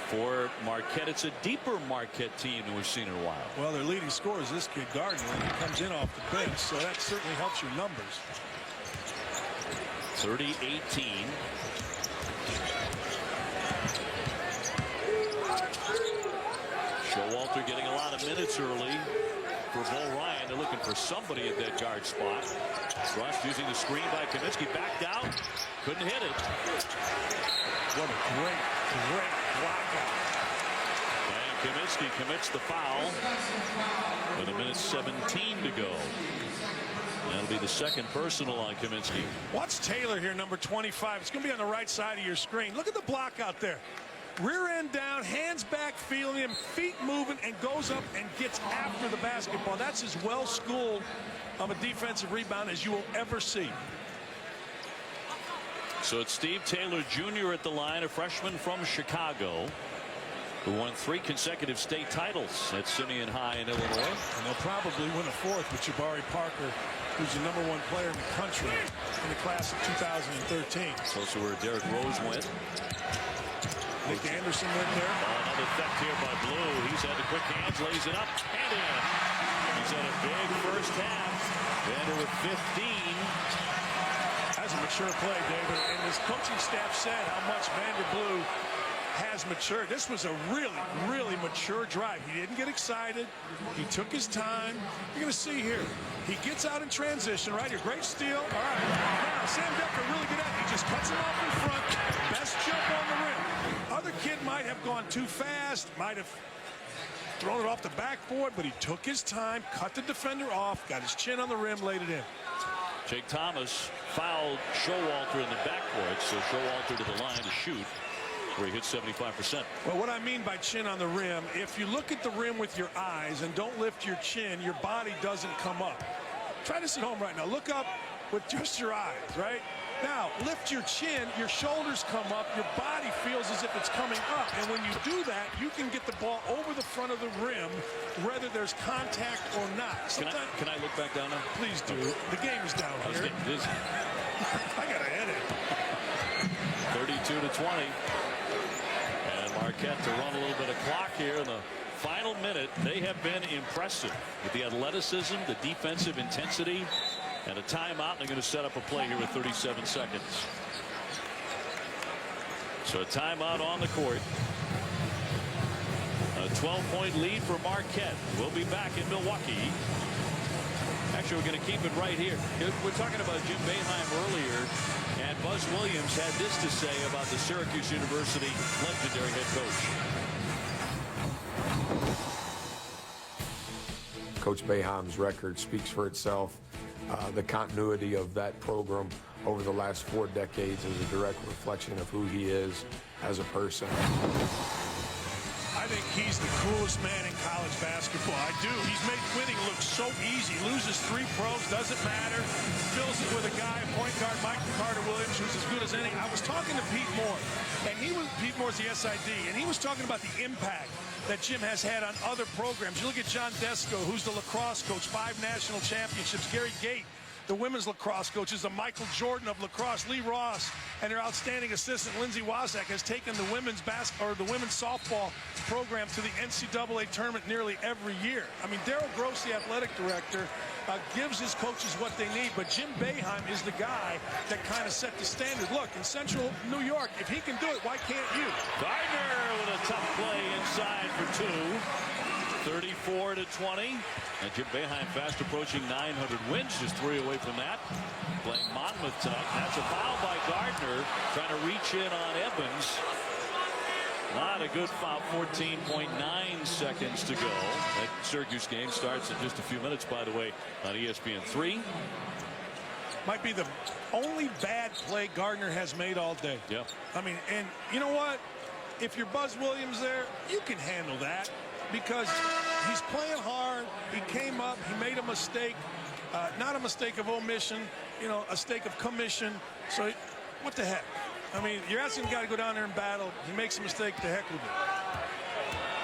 for Marquette. It's a deeper Marquette team than we've seen in a while. Well, their leading scorer is this kid Gardner, and he comes in off the bench, so that certainly helps your numbers. 30-18. Showalter getting a lot of minutes early for Bo Ryan. They're looking for somebody at that guard spot. Rust using the screen by Kaminsky. Backed out. Couldn't hit it. What a great blockout. And Kaminsky commits the foul with 1:17 to go. That'll be the second personal on Kaminsky. Watch Taylor here, number 25. It's going to be on the right side of your screen. Look at the block out there. rear end down, hands back, feeling him, feet moving, and goes up and gets after the basketball. That's as well schooled of a defensive rebound as you will ever see. So it's Steve Taylor Jr. at the line, a freshman from Chicago, who won 3 consecutive state titles at Simeon High in Illinois. And they'll probably win a 4th with Jabari Parker, who's the #1 player in the country in the class of 2013. It's also where Derrick Rose went. Nick Anderson went there. Another theft here by Blue. He's had the quick hands, lays it up, and in. He's had a big first half. Vander with 15. That's a mature play, David. And his coaching staff said how much Vander Blue has matured. This was a really, really mature drive. He didn't get excited. He took his time. You're going to see here. He gets out in transition right here. Great steal. All right. Now, Sam Decker really good at it. He just cuts him off in front. Best jump on the rim. Other kid might have gone too fast, might have thrown it off the backboard, but he took his time, cut the defender off, got his chin on the rim, laid it in. Jake Thomas fouled Showalter in the backcourt, so Showalter to the line to shoot, where he hit 75%. Well, what I mean by chin on the rim, if you look at the rim with your eyes and don't lift your chin, your body doesn't come up. Try this at home right now. Look up with just your eyes, right? Now, lift your chin, your shoulders come up, your body feels as if it's coming up. And when you do that, you can get the ball over the front of the rim, whether there's contact or not. Can I look back down now? Please do. The game is down here. I got to edit. 32-20. And Marquette to run a little bit of clock here in the final minute. They have been impressive with the athleticism, the defensive intensity, and a timeout. They're going to set up a play here with 37 seconds. So a timeout on the court. A 12-point lead for Marquette. We'll be back in Milwaukee. Actually, we're going to keep it right here. We're talking about Jim Boeheim earlier, and Buzz Williams had this to say about the Syracuse University legendary head coach. Coach Boeheim's record speaks for itself. The continuity of that program over the last 4 decades is a direct reflection of who he is as a person. I think he's the coolest man in college basketball. I do. He's made winning look so easy. Loses 3 pros, doesn't matter. Fills it with a guy, point guard Michael Carter-Williams, who's as good as any. I was talking to Pete Moore, and Pete Moore's the SID, and he was talking about the impact that Jim has had on other programs. You look at John Desko, who's the lacrosse coach, 5 national championships. Gary Gate, the women's lacrosse coach, is the Michael Jordan of lacrosse. Lee Ross and their outstanding assistant Lindsey Wasak has taken the women's softball program to the NCAA tournament nearly every year. I mean, Darryl Gross, the athletic director, gives his coaches what they need, but Jim Boeheim is the guy that kind of set the standard. Look, in Central New York, if he can do it, why can't you? Gardner with a tough play inside for 2. 34-20. And Jim Boeheim fast approaching 900 wins, just 3 away from that. Playing Monmouth tonight. That's a foul by Gardner, trying to reach in on Evans. Not a good foul. 14.9 seconds to go. That Syracuse game starts in just a few minutes, by the way, on ESPN3. Might be the only bad play Gardner has made all day. Yeah. I mean, and you know what? If you're Buzz Williams there, you can handle that because he's playing hard. He came up. He made a mistake. Not a mistake of omission, you know, a mistake of commission. So what the heck? I mean, you're asking the guy to go down there and battle. He makes a mistake, the heck with it.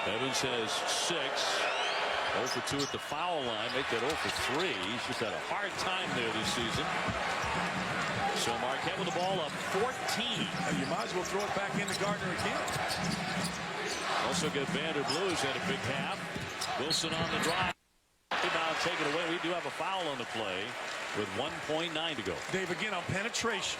Evans has 6. 0 for 2 at the foul line. Make that 0 for 3. He's just had a hard time there this season. So Marquette with the ball up 14. You might as well throw it back into Gardner again. Also get Vander Blue's had a big half. Wilson on the drive. Rebound taken away. We do have a foul on the play with 1.9 to go. Dave, again, on penetration,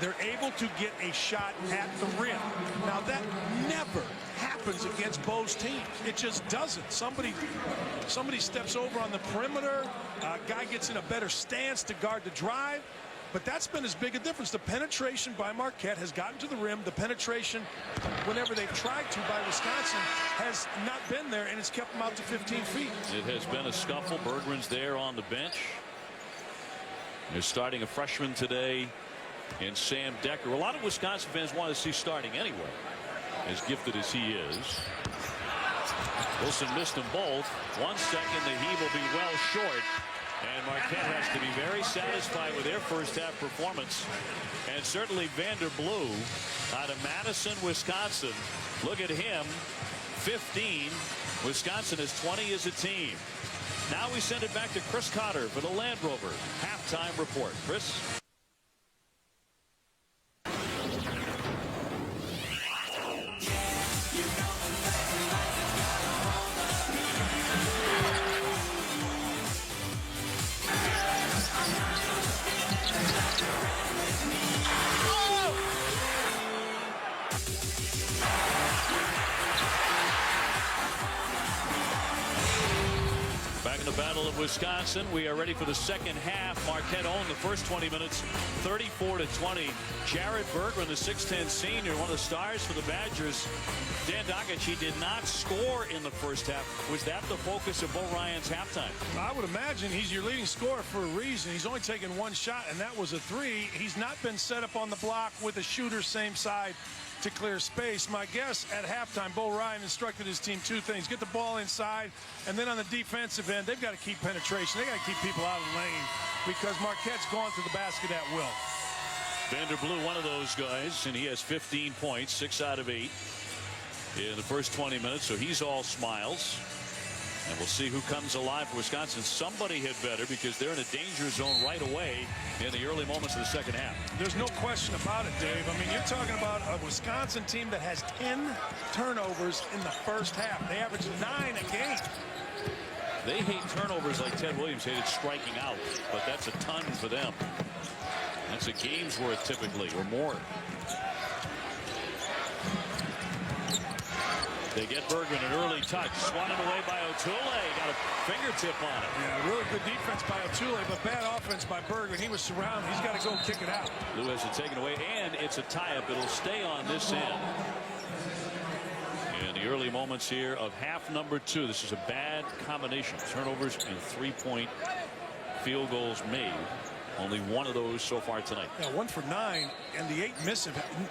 they're able to get a shot at the rim. Now, that never happens against Bo's team. It just doesn't. Somebody steps over on the perimeter. Guy gets in a better stance to guard the drive. But that's been as big a difference. The penetration by Marquette has gotten to the rim. The penetration, whenever they've tried to by Wisconsin, has not been there, and it's kept them out to 15 feet. It has been a scuffle. Bergman's there on the bench. They're starting a freshman today in Sam Decker. A lot of Wisconsin fans want to see starting anyway. as gifted as he is. Wilson missed them both. 1 second, the heave will be well short. And Marquette has to be very satisfied with their first half performance. And certainly Vander Blue out of Madison, Wisconsin. Look at him, 15. Wisconsin is 20 as a team. Now we send it back to Chris Cotter for the Land Rover halftime report. Chris? Battle of Wisconsin. We are ready for the second half. Marquette owned the first 20 minutes 34-20. Jared Bergman, the 6'10 senior, one of the stars for the Badgers. Dan Dockich, he did not score in the first half. Was that the focus of Bo Ryan's halftime? I would imagine he's your leading scorer for a reason. He's only taken one shot, and that was a 3. He's not been set up on the block with a shooter same side to clear space. My guess at halftime, Bo Ryan instructed his team 2 things. Get the ball inside, and then on the defensive end, they've got to keep penetration. They got to keep people out of the lane because Marquette's gone to the basket at will. Vander Blue, one of those guys, and he has 15 points, 6 out of 8 in the first 20 minutes, so he's all smiles. And we'll see who comes alive for Wisconsin. Somebody hit better because they're in a danger zone right away in the early moments of the second half. There's no question about it, Dave. I mean, you're talking about a Wisconsin team that has 10 turnovers in the first half. They average 9 a game. They hate turnovers like Ted Williams hated striking out, but that's a ton for them. That's a game's worth typically, or more. They get Bergman an early touch. Swatted away by O'Toole. Got a fingertip on it. Yeah, really good defense by O'Toole, but bad offense by Bergman. He was surrounded. He's got to go kick it out. Lou has it taken away, and it's a tie-up. It'll stay on this end. In the early moments here of half number 2, this is a bad combination. Turnovers and 3-point field goals made. Only one of those so far tonight. Yeah, 1 for 9, and the 8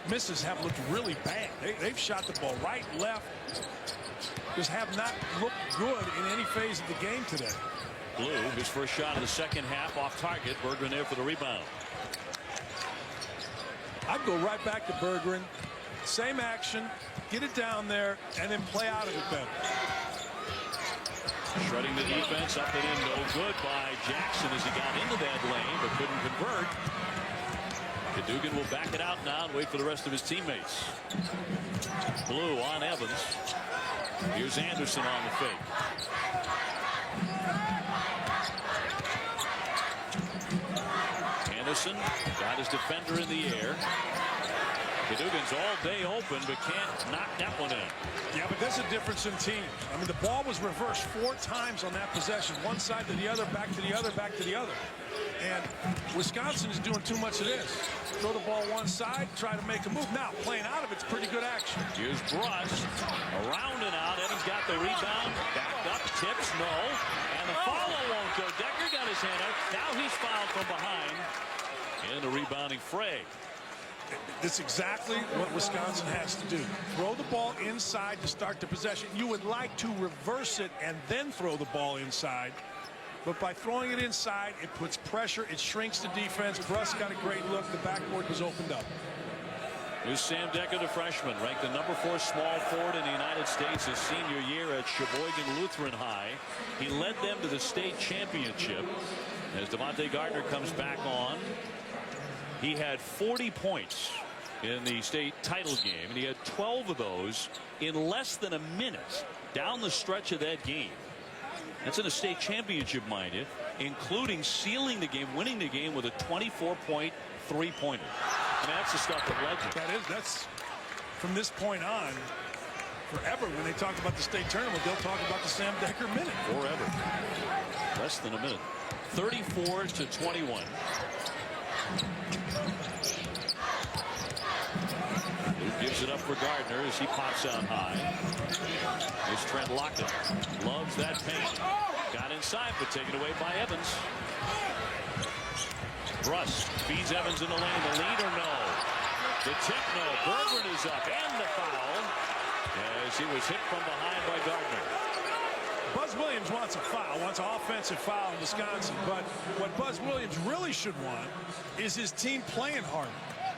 misses have looked really bad. They've shot the ball right, left. Just have not looked good in any phase of the game today. Blue, his first shot of the second half off target. Bergman there for the rebound. I'd go right back to Bergman. Same action, get it down there, and then play out of it better. Shredding the defense, up and in, no good by Jackson as he got into that lane, but couldn't convert. Cadogan will back it out now and wait for the rest of his teammates. Blue on Evans. Here's Anderson on the fake. Anderson got his defender in the air. Cadogan's all day open, but can't knock that one in. Yeah, but there's a difference in teams. I mean, the ball was reversed 4 times on that possession. One side to the other, back to the other, back to the other. And Wisconsin is doing too much of this. Throw the ball one side, try to make a move. Now, playing out of it's pretty good action. Here's Bruss. Around and out. Evans got the rebound. Backed up. Tips. No. And the follow won't go. Decker got his hand up. Now he's fouled from behind in the rebounding fray. That's exactly what Wisconsin has to do. Throw the ball inside to start the possession. You would like to reverse it and then throw the ball inside. But by throwing it inside, it puts pressure. It shrinks the defense. Bruss got a great look. The backboard was opened up. Here's Sam Decker, the freshman, ranked the number 4 small forward in the United States his senior year at Sheboygan Lutheran High. He led them to the state championship. As Devontae Gardner comes back on, he had 40 points in the state title game, and he had 12 of those in less than a minute down the stretch of that game. That's in a state championship, mind you, including sealing the game, winning the game with a 24-point three-pointer. I mean, that's the stuff of legend. That's from this point on, forever. When they talk about the state tournament, they'll talk about the Sam Decker minute. Forever. Less than a minute. 34-21. Luke gives it up for Gardner as he pops out high. Here's Trent Lockett. Loves that paint. Got inside, but taken away by Evans. Bruss feeds Evans in the lane. The lead or no? The tip, no. Berggren is up, and the foul as he was hit from behind by Gardner. Buzz Williams wants a foul, wants an offensive foul in Wisconsin, but what Buzz Williams really should want is his team playing hard.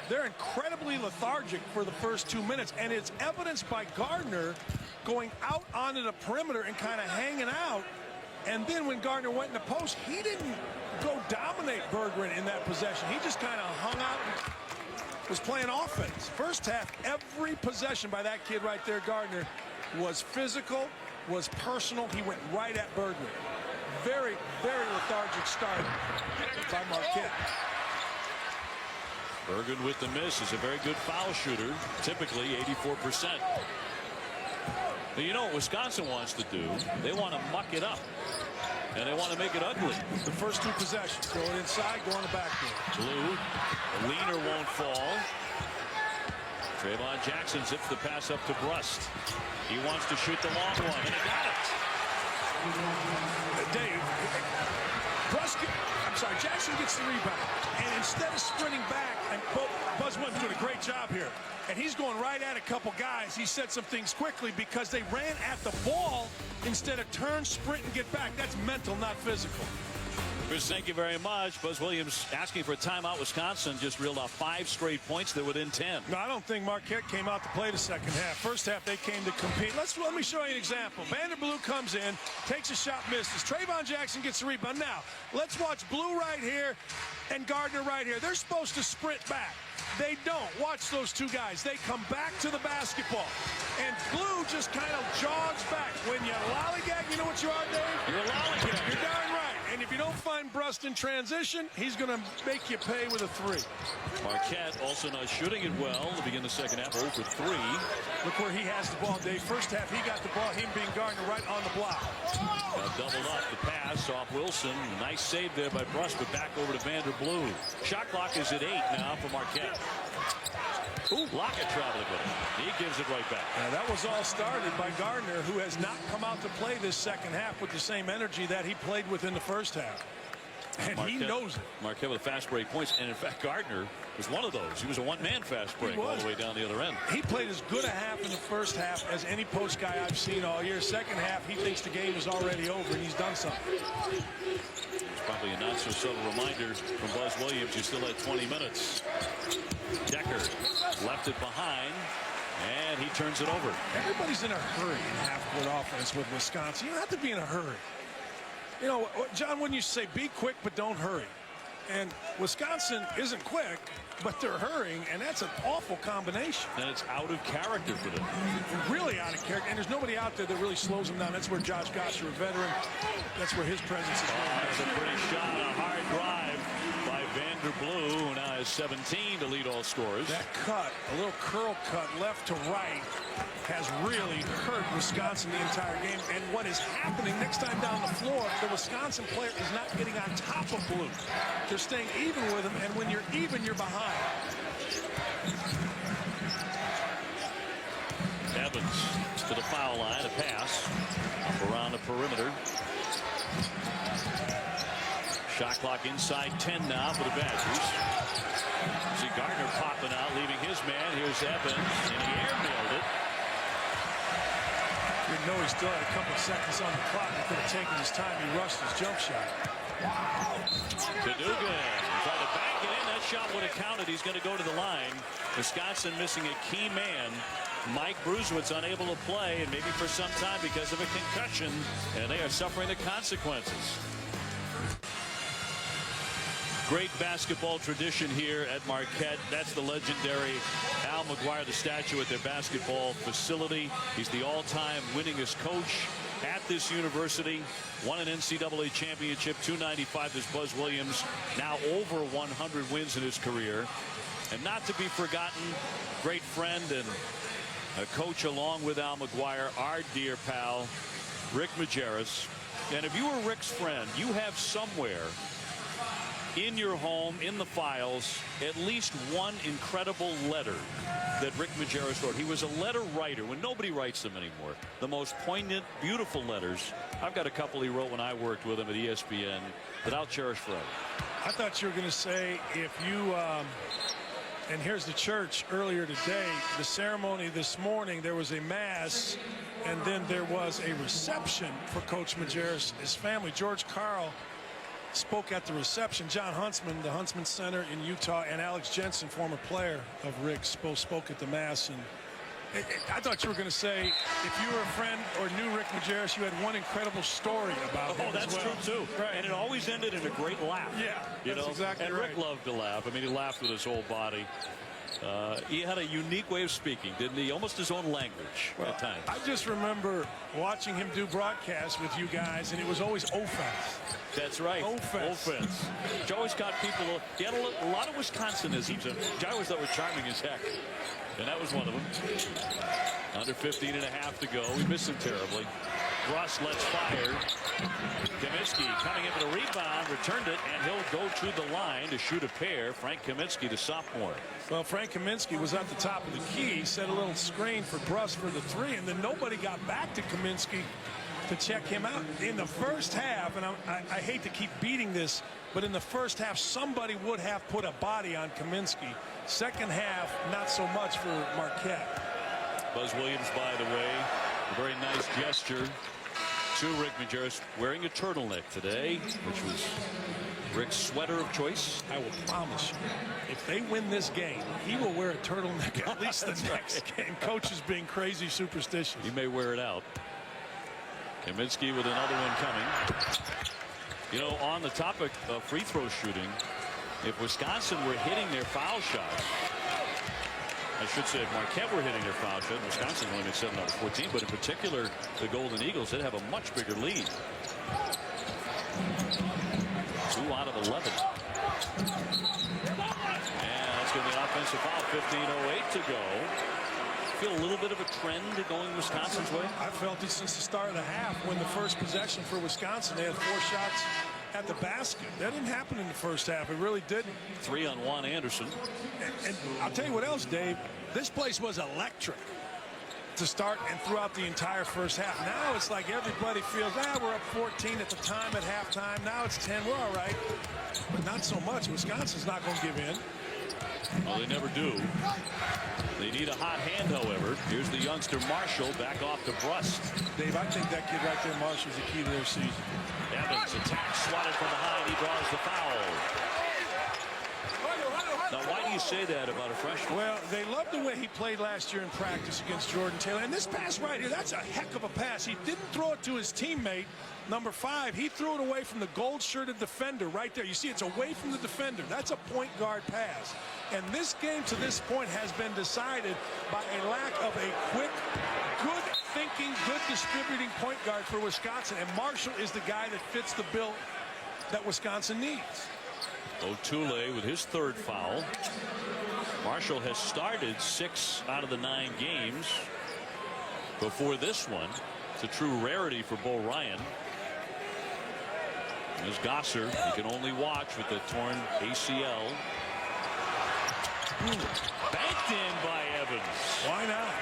They're incredibly lethargic for the first 2 minutes, and it's evidenced by Gardner going out onto the perimeter and kind of hanging out. And then when Gardner went in the post, he didn't go dominate Berggren in that possession. He just kind of hung out and was playing offense. First half, every possession by that kid right there, Gardner, was physical, was personal. He went right at Berggren. Very, very lethargic start by Marquette. Berggren with the miss is a very good foul shooter, typically 84%. But you know what Wisconsin wants to do? They want to muck it up, and they want to make it ugly. The first 2 possessions, going inside, going the backboard. Blue, the leaner won't fall. Trayvon Jackson zips the pass up to Brust. He wants to shoot the long one, and he got it. Dave, Jackson gets the rebound, and instead of sprinting back, and Buzz Williams doing a great job here, and he's going right at a couple guys. He said some things quickly because they ran at the ball instead of turn, sprint, and get back. That's mental, not physical. Chris, thank you very much. Buzz Williams asking for a timeout. Wisconsin just reeled off 5 straight points. They're within 10. No, I don't think Marquette came out to play the second half. First half, they came to compete. Let me show you an example. Vanderbilt comes in, takes a shot, misses. Trayvon Jackson gets the rebound. Now, let's watch Blue right here and Gardner right here. They're supposed to sprint back. They don't. Watch those 2 guys. They come back to the basketball. And Blue just kind of jogs back. When you lollygag, you know what you are, Dave? You're a lollygag. You're darn right. And if you don't find Brust in transition, he's going to make you pay with a 3. Marquette also not shooting it well to begin the second half. 0 for 3. Look where he has the ball, Dave. First half, he got the ball. Him being Gardner right on the block. Doubled up the pass off Wilson. Nice save there by Brust, but back over to Vanderbilt. Shot clock is at 8 now for Marquette. Ooh, Lockett traveling with it. He gives it right back. Now, that was all started by Gardner, who has not come out to play this second half with the same energy that he played with in the first half. And Marquette, he knows it. Marquette with fast break points. And in fact, Gardner was one of those. He was a one-man fast break all the way down the other end. He played as good a half in the first half as any post guy I've seen all year. Second half, he thinks the game is already over, and he's done something. It's probably a not so subtle reminder from Buzz Williams. You still had 20 minutes. Decker left it behind, and he turns it over. Everybody's in a hurry in half-court offense with Wisconsin. You don't have to be in a hurry. You know, John, wouldn't you say be quick but don't hurry? And Wisconsin isn't quick, but they're hurrying, and that's an awful combination. And it's out of character for them. Really out of character, and there's nobody out there that really slows them down. That's where Josh Gosser, a veteran, that's where his presence is. That's a pretty shot, a hard drive by Vanderbilt, who now has 17 to lead all scorers. That cut, a little curl cut left to right, has really hurt Wisconsin the entire game. And what is happening next time down the floor, the Wisconsin player is not getting on top of Blue. They're staying even with him, and when you're even, you're behind. Evans to the foul line, a pass up around the perimeter. Shot clock inside 10 now for the Badgers. See Gardner popping out, leaving his man. Here's Evans, and he airmailed it. You know he still had a couple seconds on the clock. He could have taken his time. He rushed his jump shot. Cadogan tried to bank it in. That shot would have counted. He's going to go to the line. Wisconsin missing a key man. Mike Bruzewicz unable to play, and maybe for some time because of a concussion, and they are suffering the consequences. Great basketball tradition here at Marquette. That's the legendary Al McGuire, the statue at their basketball facility. He's the all-time winningest coach at this university. Won an NCAA championship, 295. There's Buzz Williams, now over 100 wins in his career. And not to be forgotten, great friend and a coach along with Al McGuire, our dear pal, Rick Majerus. And if you were Rick's friend, you have somewhere in your home, in the files, at least one incredible letter that Rick Majerus wrote. He was a letter writer when nobody writes them anymore. The most poignant, beautiful letters. I've got a couple he wrote when I worked with him at ESPN that I'll cherish forever. I thought you were going to say if you And here's the church earlier today. The ceremony this morning, there was a mass, and then there was a reception for Coach Majerus, his family. George Karl spoke at the reception. John Huntsman, the Huntsman Center in Utah, and Alex Jensen, former player of Rick's, both spoke at the mass. And I thought you were going to say, if you were a friend or knew Rick Majerus, you had one incredible story about him. Oh, that's as well. true, too. Right. And it always ended in a great laugh. Yeah, you that's know? exactly and right. Rick loved to laugh. I mean, he laughed with his whole body. He had a unique way of speaking, didn't he? Almost his own language at times. I just remember watching him do broadcasts with you guys, and it was always offense. That's right. Offense. He always got people. He had a lot of Wisconsinisms, which I always thought were charming as heck. And that was one of them. Under 15 and a half to go. We missed him terribly. Russ lets fire. Kaminsky coming in for the rebound, returned it, and he'll go to the line to shoot a pair. Frank Kaminsky, the sophomore. Well, Frank Kaminsky was at the top of the key, set a little screen for Bruss for the three, and then nobody got back to Kaminsky to check him out. In the first half, and I hate to keep beating this, but in the first half, somebody would have put a body on Kaminsky. Second half, not so much for Marquette. Buzz Williams, by the way, a very nice gesture to Rick Majerus, wearing a turtleneck today, which was Rick's sweater of choice. I will promise you, if they win this game, he will wear a turtleneck at least the next game. Coach is being crazy superstitious. He may wear it out. Kaminsky with another one coming. You know, on the topic of free throw shooting, if Wisconsin were hitting their foul shots, I should say if Marquette were hitting their foul shot, Wisconsin only made 7 out of 14, but in particular the Golden Eagles, they'd have a much bigger lead. 2 out of 11. And that's going to be an offensive foul. 15:08 to go. Feel a little bit of a trend going Wisconsin's way? I felt it since the start of the half when the first possession for Wisconsin, they had 4 shots at the basket. That didn't happen in the first half. It really didn't. 3 on Juan Anderson. And I'll tell you what else, Dave. This place was electric to start and throughout the entire first half. Now it's like everybody feels, we're up 14 at the time at halftime. Now it's 10. We're all right. But not so much. Wisconsin's not going to give in. Well, they never do. They need a hot hand, however. Here's the youngster Marshall back off to Brust. Dave, I think that kid right there, Marshall's the key to their season. Evans attacks, swatted from behind. He draws the foul. Now, why do you say that about a freshman? Well, they loved the way he played last year in practice against Jordan Taylor. And this pass right here, that's a heck of a pass. He didn't throw it to his teammate, number 5. He threw it away from the gold-shirted defender right there. You see, it's away from the defender. That's a point guard pass. And this game to this point has been decided by a lack of a quick, good thinking, good distributing point guard for Wisconsin. And Marshall is the guy that fits the bill that Wisconsin needs. O'Toole with his 3rd foul. Marshall has started 6 out of the 9 games before this one. It's a true rarity for Bo Ryan. There's Gosser. You can only watch with the torn ACL. Banked in by Evans. Why not?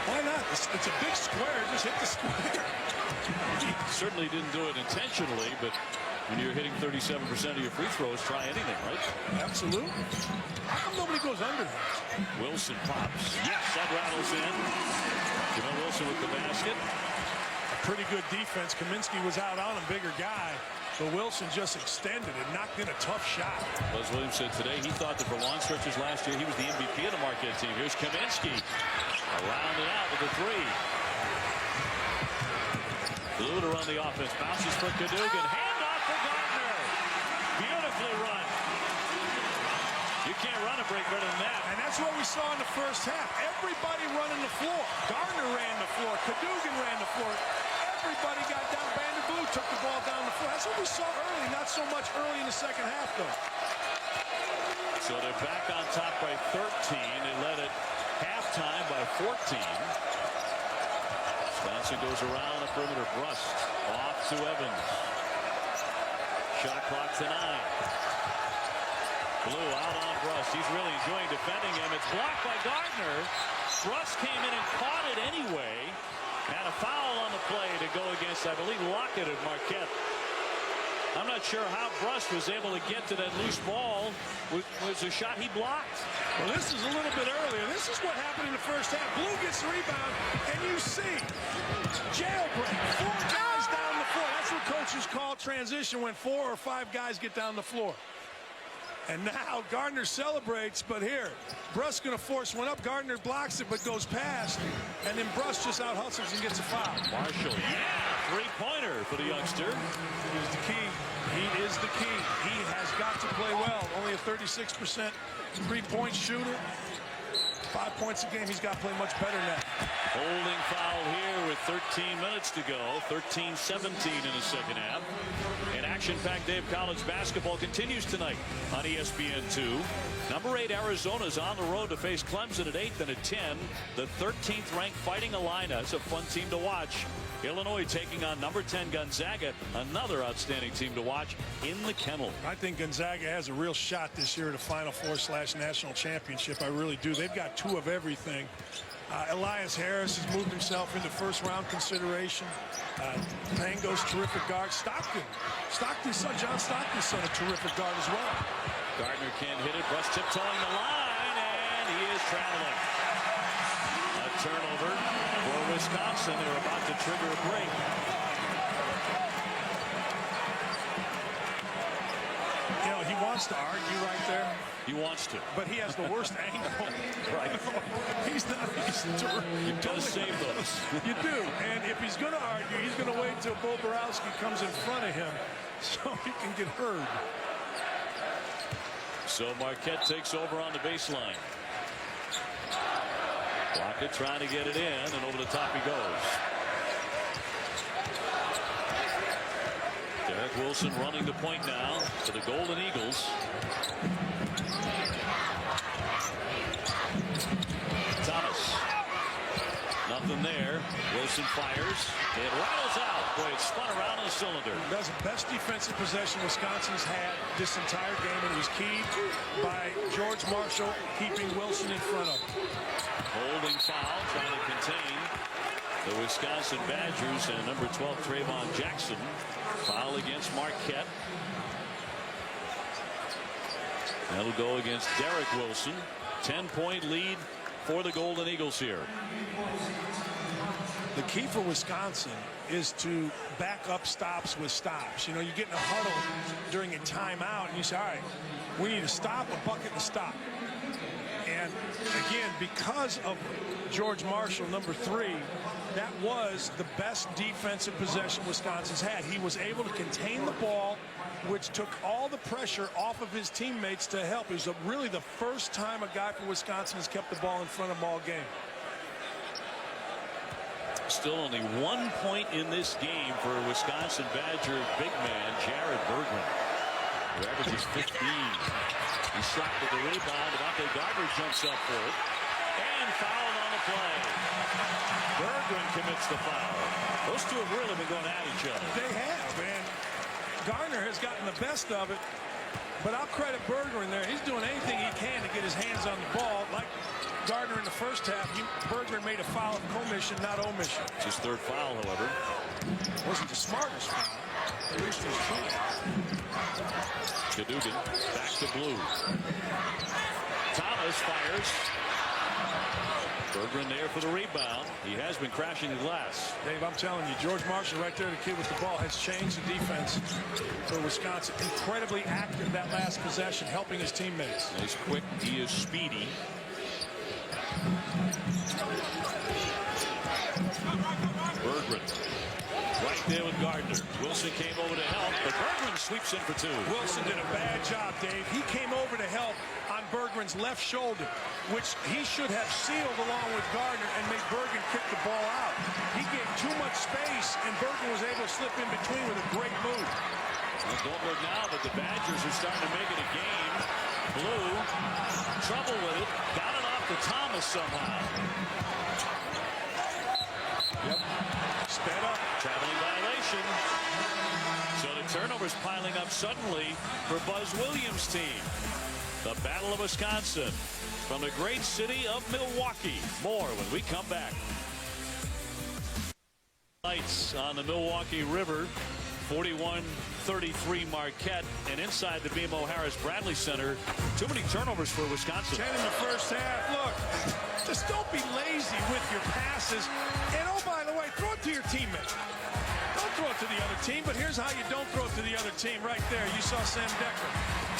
Why not? It's a big square. Just hit the square. He certainly didn't do it intentionally, but when you're hitting 37% of your free throws, try anything, right? Absolutely. How come nobody goes under that? Wilson pops. Yes, that rattles in. Jamel Wilson with the basket. A pretty good defense. Kaminsky was out on him, bigger guy. But Wilson just extended and knocked in a tough shot. Buzz Williams said today he thought that for long stretches last year he was the MVP of the Marquette team. Here's Kaminsky. Around and out with the 3. Blue to run the offense. Bounces for Cadogan. Hand off for Gardner. Beautifully run. You can't run a break better than that. And that's what we saw in the first half. Everybody running the floor. Gardner ran the floor. Cadogan ran the floor. Everybody got down. Vanderbilt took the ball down the floor. That's what we saw early. Not so much early in the second half, though. So they're back on top by 13. They led at halftime by 14. Wisconsin goes around the perimeter. Brust off to Evans. Shot clock to 9. Blue out on Brust. He's really enjoying defending him. It's blocked by Gardner. Brust came in and caught it anyway. And a foul on the play to go against, I believe, Lockett of Marquette. I'm not sure how Brust was able to get to that loose ball. Was a shot he blocked. Well, this is a little bit earlier. This is what happened in the first half. Blue gets the rebound, and you see jailbreak. 4 guys down the floor. That's what coaches call transition, when 4 or 5 guys get down the floor. And now Gardner celebrates, but here, Brust's going to force one up. Gardner blocks it, but goes past. And then Brust just out-hustles and gets a foul. Marshall, yeah, three-pointer for the youngster. He's the key. He is the key. He has got to play well. Only a 36% three-point shooter. 5 points a game. He's got to play much better now. Holding foul here with 13 minutes to go. 13-17 in the second half. And action-packed day of college basketball continues tonight on ESPN2. Number 8 Arizona is on the road to face Clemson at 8, then at 10. The 13th ranked Fighting Illini. It's a fun team to watch. Illinois taking on number 10 Gonzaga, another outstanding team to watch in the kennel. I think Gonzaga has a real shot this year at a Final Four/national championship. I really do. They've got 2 of everything. Elias Harris has moved himself into first-round consideration. Pango's terrific guard. Stockton's son, John Stockton's son, a terrific guard as well. Gardner can't hit it. Brust tiptoeing the line, and he is traveling. A turnover for Wisconsin. They're about to trigger a break. You know, he wants to argue right there. He wants to. But he has the worst angle. Right. He's not. You've got to save those. You do. And if he's going to argue, he's going to wait until Bo Borowski comes in front of him so he can get heard. So Marquette takes over on the baseline. Lockett trying to get it in, and over the top he goes. Derek Wilson running the point now for the Golden Eagles. Thomas. Nothing there. Wilson fires. It rattles out. Boy, it spun around in a cylinder. That's the best defensive possession Wisconsin's had this entire game, and it was keyed by George Marshall keeping Wilson in front of him. Holding foul, trying to contain the Wisconsin Badgers, and number 12 Trayvon Jackson. Foul against Marquette. That'll go against Derek Wilson. 10-point lead for the Golden Eagles here. The key for Wisconsin is to back up stops with stops. You know, you get in a huddle during a timeout and you say, all right, we need to stop, a bucket, and a stop. And again, because of George Marshall, number 3, that was the best defensive possession Wisconsin's had. He was able to contain the ball, which took all the pressure off of his teammates to help. It was really the first time a guy from Wisconsin has kept the ball in front of him all game. Still only 1 point in this game for Wisconsin Badger big man Jared Bergman, who averages 15. He slapped at the rebound. Devontae Gardner jumps up for it. And fouled on the play. Bergman commits the foul. Those two have really been going at each other. They have, and Gardner has gotten the best of it. But I'll credit Bergman there. He's doing anything he can to get his hands on the ball. Like Gardner in the first half, Bergman made a foul of commission, not omission. It's his 3rd foul, however. Wasn't the smartest foul. At least he's trying. Cadogan back to Blue. Thomas fires. Bergman there for the rebound. He has been crashing the glass. Dave, I'm telling you, George Marshall right there, the kid with the ball, has changed the defense for Wisconsin. Incredibly active that last possession, helping his teammates. He's quick. He is speedy. Bergman right there with Gardner. Wilson came over to help, but Bergman sweeps in for 2. Wilson did a bad job, Dave. He came over to help on Bergman's left shoulder, which he should have sealed along with Gardner and made Bergman kick the ball out. He gave too much space, and Bergman was able to slip in between with a great move. Well, don't look now, but the Badgers are starting to make it a game. Blue, trouble with it. Got it off to Thomas somehow. Yep. Sped up. Traveling violation. So the turnovers piling up suddenly for Buzz Williams' team. The Battle of Wisconsin from the great city of Milwaukee. More when we come back. Lights on the Milwaukee River. 41-33 Marquette, and inside the BMO Harris Bradley Center, too many turnovers for Wisconsin. 10 in the first half. Look, just don't be lazy with your passes. And oh, by the way, throw it to your teammate. Don't throw it to the other team, but here's how you don't throw it to the other team. Right there, you saw Sam Decker.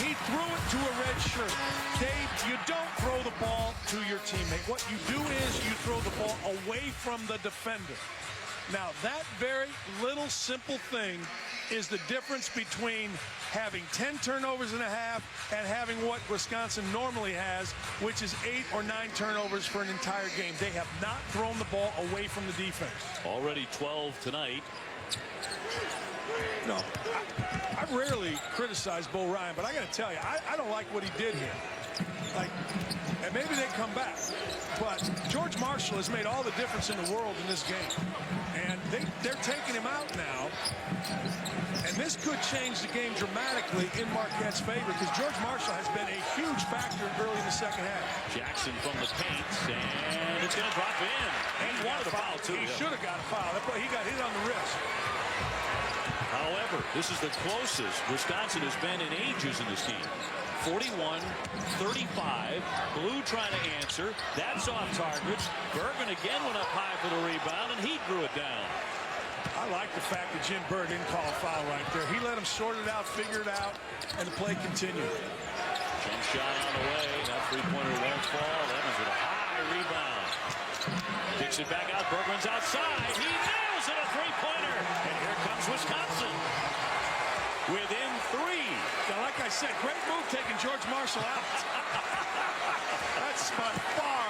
He threw it to a red shirt. Dave, you don't throw the ball to your teammate. What you do is you throw the ball away from the defender. Now, that very little simple thing is the difference between having 10 turnovers in a half and having what Wisconsin normally has, which is 8 or 9 turnovers for an entire game. They have not thrown the ball away from the defense. Already 12 tonight. No, I rarely criticize Bo Ryan, but I got to tell you, I don't like what he did here. Like, and maybe they come back, but George Marshall has made all the difference in the world in this game. And they're taking him out now. And this could change the game dramatically in Marquette's favor because George Marshall has been a huge factor early in the second half. Jackson from the paint, and it's going to drop in. And he wanted a foul, too. He should have got a foul. He got hit on the wrist. However, this is the closest Wisconsin has been in ages in this game. 41-35. Blue trying to answer. That's off target. Bergman again went up high for the rebound, and he drew it down. I like the fact that Jim Burr didn't call a foul right there. He let him sort it out, figure it out, and the play continued. Jump shot on the way. That three-pointer won't fall. Evans with a high rebound. Kicks it back out. Bergman's outside. He nails it, a three-pointer. And here comes Wisconsin. Within 3. Now, like I said, great move taking George Marshall out. That's by far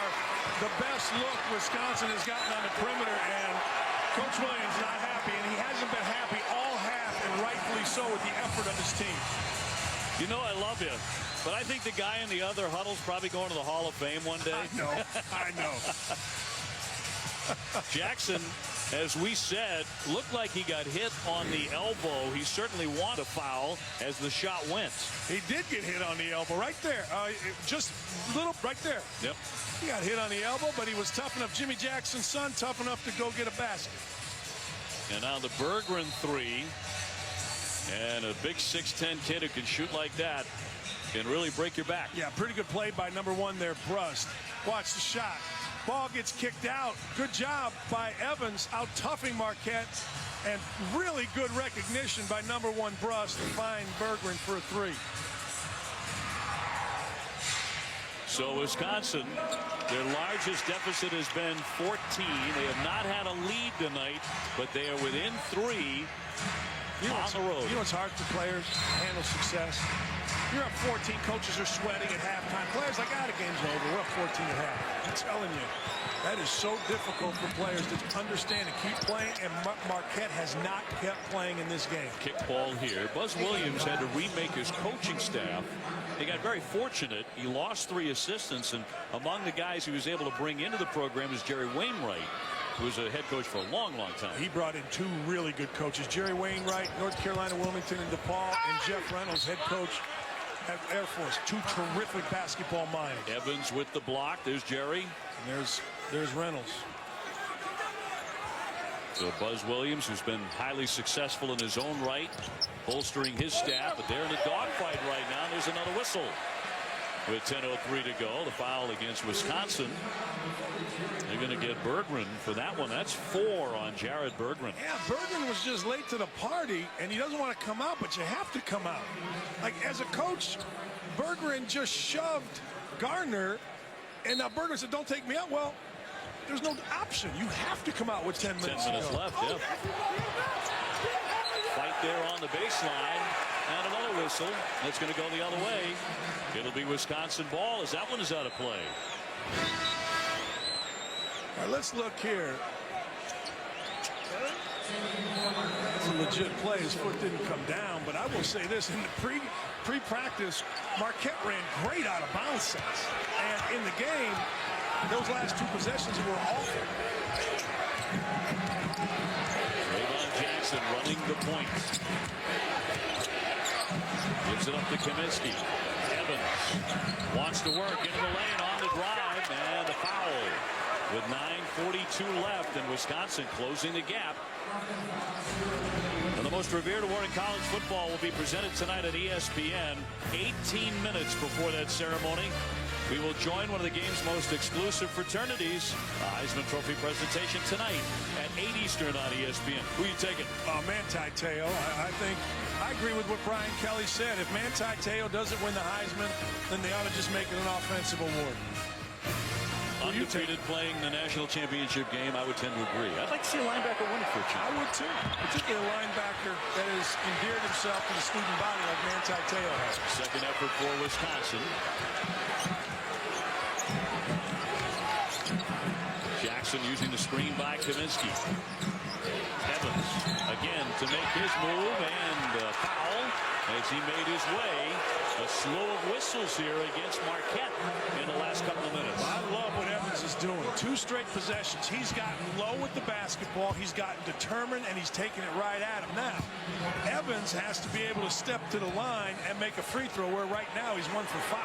the best look Wisconsin has gotten on the perimeter, and Coach Williams not happy, and he hasn't been happy all half, and rightfully so with the effort of his team. You know I love you, but I think the guy in the other huddle's probably going to the Hall of Fame one day. I know. Jackson, as we said, looked like he got hit on the elbow. He certainly wanted a foul as the shot went. He did get hit on the elbow right there. Just a little right there. Yep. He got hit on the elbow, but he was tough enough. Jimmy Jackson's son, tough enough to go get a basket. And now the Berggren three. And a big 6'10" kid who can shoot like that can really break your back. Yeah, pretty good play by number 1 there, Brust. Watch the shot. Ball gets kicked out. Good job by Evans out toughing Marquette. And really good recognition by number 1 Brust to find Berggren for a 3. So Wisconsin, their largest deficit has been 14. They have not had a lead tonight, but they are within 3 on the road. You know what's hard for players to handle success? You're up 14, coaches are sweating at halftime. Players like, the game's over. We're up 14 at half. I'm telling you, that is so difficult for players to understand and keep playing, and Marquette has not kept playing in this game. Kick ball here. Buzz Williams had to remake his coaching staff. He got very fortunate. He lost 3 assistants, and among the guys he was able to bring into the program is Jerry Wainwright, who was a head coach for a long, long time. He brought in 2 really good coaches, Jerry Wainwright, North Carolina, Wilmington, and DePaul, and Jeff Reynolds, head coach at Air Force. 2 terrific basketball minds. Evans with the block. There's Jerry. And there's Reynolds. So Buzz Williams, who's been highly successful in his own right, bolstering his staff, but they're in a dogfight right now. And there's another whistle. With 10:03 to go, the foul against Wisconsin. They're going to get Berggren for that one. That's 4 on Jared Berggren. Yeah, Berggren was just late to the party, and he doesn't want to come out, but you have to come out. Like, as a coach, Berggren just shoved Gardner, and now Berggren said, don't take me out. Well, there's no option. You have to come out with 10 minutes. 10 minutes left, yeah. Fight there on the baseline. And another whistle. That's going to go the other way. It'll be Wisconsin ball as that one is out of play. All right, let's look here. That's a legit play. His foot didn't come down, but I will say this. In the pre-practice, Marquette ran great out of bounds sets. And in the game, those last 2 possessions were awful. Raymond Jackson running the point. Gives it up to Kaminsky. Evans wants to work into the lane on the drive, and a foul with 9:42 left, and Wisconsin closing the gap. The most revered award in college football will be presented tonight at ESPN. 18 minutes before that ceremony, we will join one of the game's most exclusive fraternities. The Heisman Trophy presentation tonight at 8 Eastern on ESPN. Who are you taking? Manti Te'o. I agree with what Brian Kelly said. If Manti Te'o doesn't win the Heisman, then they ought to just make it an offensive award. Undefeated playing the national championship game, I would tend to agree. I'd like to see a linebacker win it for a chance. I would too. Particularly a linebacker that has endeared himself to the student body like Manti Te'o has. Second effort for Wisconsin. Jackson using the screen by Kaminsky. Evans again to make his move, and foul as he made his way. A slew of whistles here against Marquette in the last couple of minutes. I love what Evans is doing. 2 straight possessions. He's gotten low with the basketball. He's gotten determined, and he's taking it right at him. Now, Evans has to be able to step to the line and make a free throw, where right now he's 1 for 5.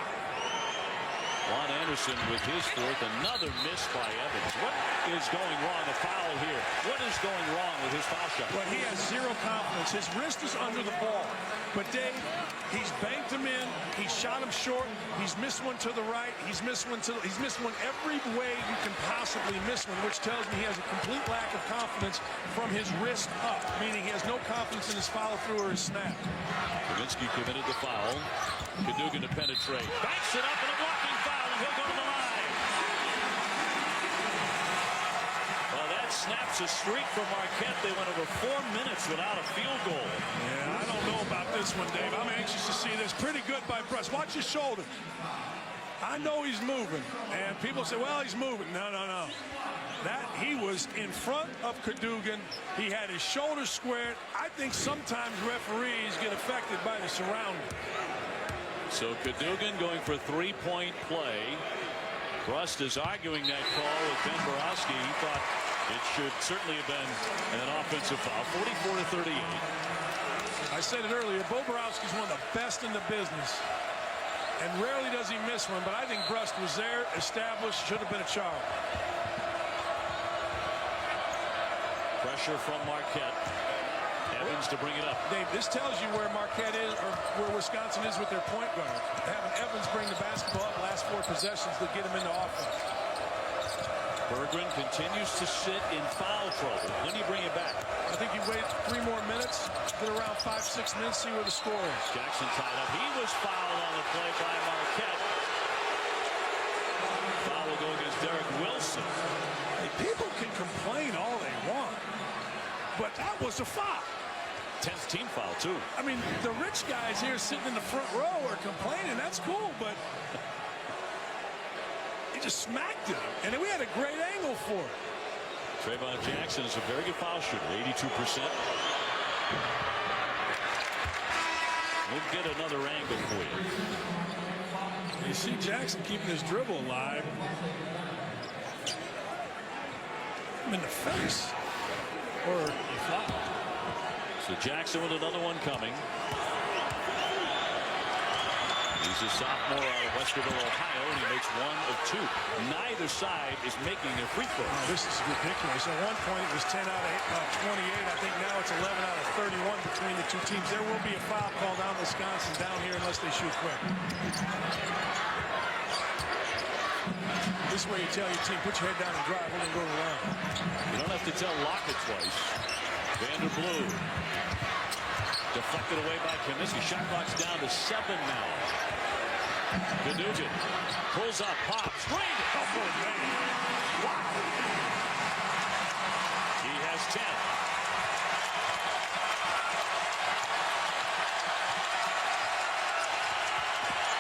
Juan Anderson with his 4th. Another miss by Evans. What is going wrong? A foul here. What is going wrong with his foul shot? Well, he has 0 confidence. His wrist is under the ball. But Dave, he's banked him in. He's shot him short. He's missed one to the right. He's missed one every way you can possibly miss one, which tells me he has a complete lack of confidence from his wrist up, meaning he has no confidence in his follow through or his snap. Kaminsky committed the foul. Cadogan to penetrate. Backs it up and a blocking foul, and he'll go to the line. Well, that snaps a streak for Marquette. They went over 4 minutes without a field goal. Yeah, I don't know about this one, Dave. I'm anxious to see this. Pretty good by Brust. Watch his shoulder. I know he's moving, and people say, well, he's moving. No. That he was in front of Cadogan. He had his shoulders squared. I think sometimes referees get affected by the surrounding. So Cadogan going for 3-point play. Brust is arguing that call with Ben Borowski. He thought it should certainly have been an offensive foul. 44-38. I said it earlier, Bo Borowski's one of the best in the business. And rarely does he miss one, but I think Brust was there, established, should have been a charge. Pressure from Marquette. Evans to bring it up. Dave, this tells you where Marquette is, or where Wisconsin is with their point guard. Having Evans bring the basketball up last 4 possessions to get him into offense. Berggren continues to sit in foul trouble. When do you bring it back? I think you wait 3 more minutes, get around 5-6 minutes, see where the score is. Jackson tied up. He was fouled on the play by Marquette. Foul will go against Derek Wilson. Hey, people can complain all they want, but that was a foul. 10th team foul, too. I mean, the rich guys here sitting in the front row are complaining. That's cool, but he just smacked it. And then we had a great angle for it. Trayvon Jackson is a very good foul shooter, 82%. We'll get another angle for you. You see Jackson keeping his dribble alive. I'm in the face. Or he fouled. So Jackson with another one coming. He's a sophomore out of Westerville, Ohio, and he makes 1 of 2. Neither side is making their free throws. Oh, this is ridiculous. At one point, it was 10 out of 28. I think now it's 11 out of 31 between the 2 teams. There will be a foul called on Wisconsin down here unless they shoot quick. This way you tell your team, put your head down and drive. We're going to go to the line. You don't have to tell Lockett twice. Vanderblue deflected away by Kaminsky. Shot clock's down to 7 now. Cadogan pulls up, pops, drained it. Oh, man. Wow. He has 10.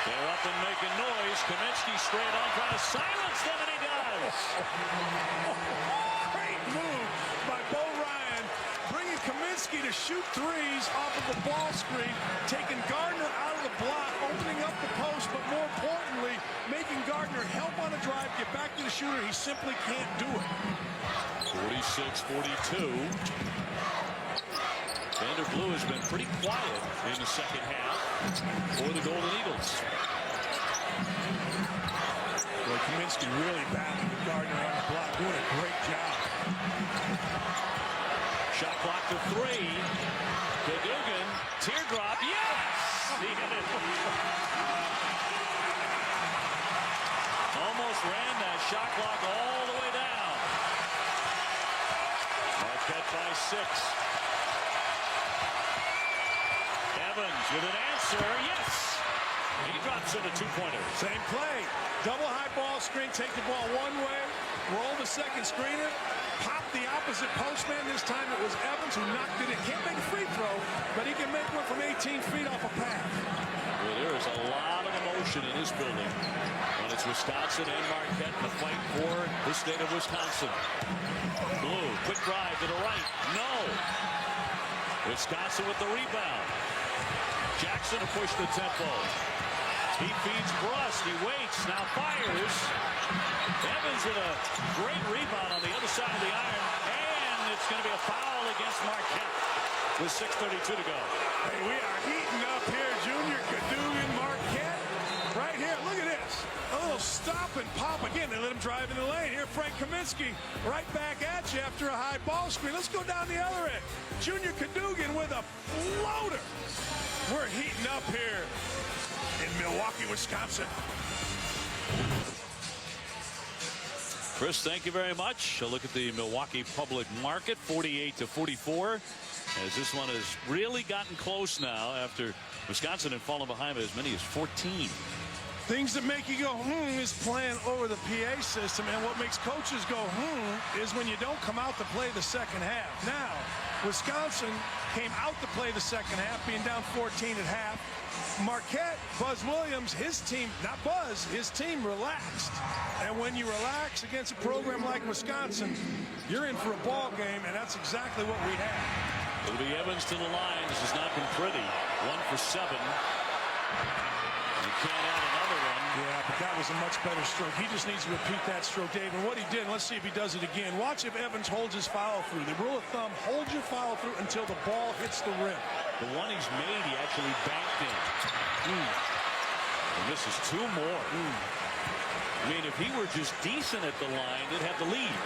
They're up and making noise. Kaminsky straight on, trying to silence them, and he does. Great move by Bo Ryan, bringing Kaminsky to shoot threes off of the ball screen, taking Gardner out of the block, opening up the post, but more importantly, making Gardner help on a drive, get back to the shooter. He simply can't do it. 46-42. Vanderblue has been pretty quiet in the second half for the Golden Eagles. Well, Kaminsky really battling with Gardner on the block, doing a great job. Shot clock to 3. Cadogan, teardrop, yes! He hit it. Almost ran that shot clock all the way down. Marquette by 6. Evans with an answer, yes! He drops in a 2-pointer. Same play. Double high ball screen, take the ball one way, roll the second screener, pop the opposite postman. This time it was Evans who knocked it in. Can't make a free throw, but he can make one from 18 feet off a pass. Well, there is a lot of emotion in this building when it's Wisconsin and Marquette in the fight for the state of Wisconsin. Blue, quick drive to the right. No. Wisconsin with the rebound. Jackson to push the tempo. He feeds Brust. He waits. Now fires. Evans with a great rebound on the other side of the iron. And it's going to be a foul against Marquette with 6:32 to go. Hey, we are heating up here. Junior Cadogan, Marquette. Right here. Look at this. A little stop and pop. Again, they let him drive in the lane. Here, Frank Kaminsky right back at you after a high ball screen. Let's go down the other end. Junior Cadogan with a floater. We're heating up here in Milwaukee, Wisconsin. Chris, thank you very much. A look at the Milwaukee public market, 48-44. As this one has really gotten close now after Wisconsin had fallen behind by as many as 14. Things that make you go, is playing over the PA system. And what makes coaches go, is when you don't come out to play the second half. Now, Wisconsin came out to play the second half, being down 14 at half. Marquette, Buzz Williams, his team, not Buzz, his team relaxed. And when you relax against a program like Wisconsin, you're in for a ball game, and that's exactly what we had. It'll be Evans to the line. This has not been pretty. 1 for 7. You can't add another one. Yeah, but that was a much better stroke. He just needs to repeat that stroke, Dave. And what he did, let's see if he does it again. Watch if Evans holds his foul through. The rule of thumb, hold your foul through until the ball hits the rim. The one he's made, he actually banked in. And this is 2 more. I mean, if he were just decent at the line, they'd have the lead.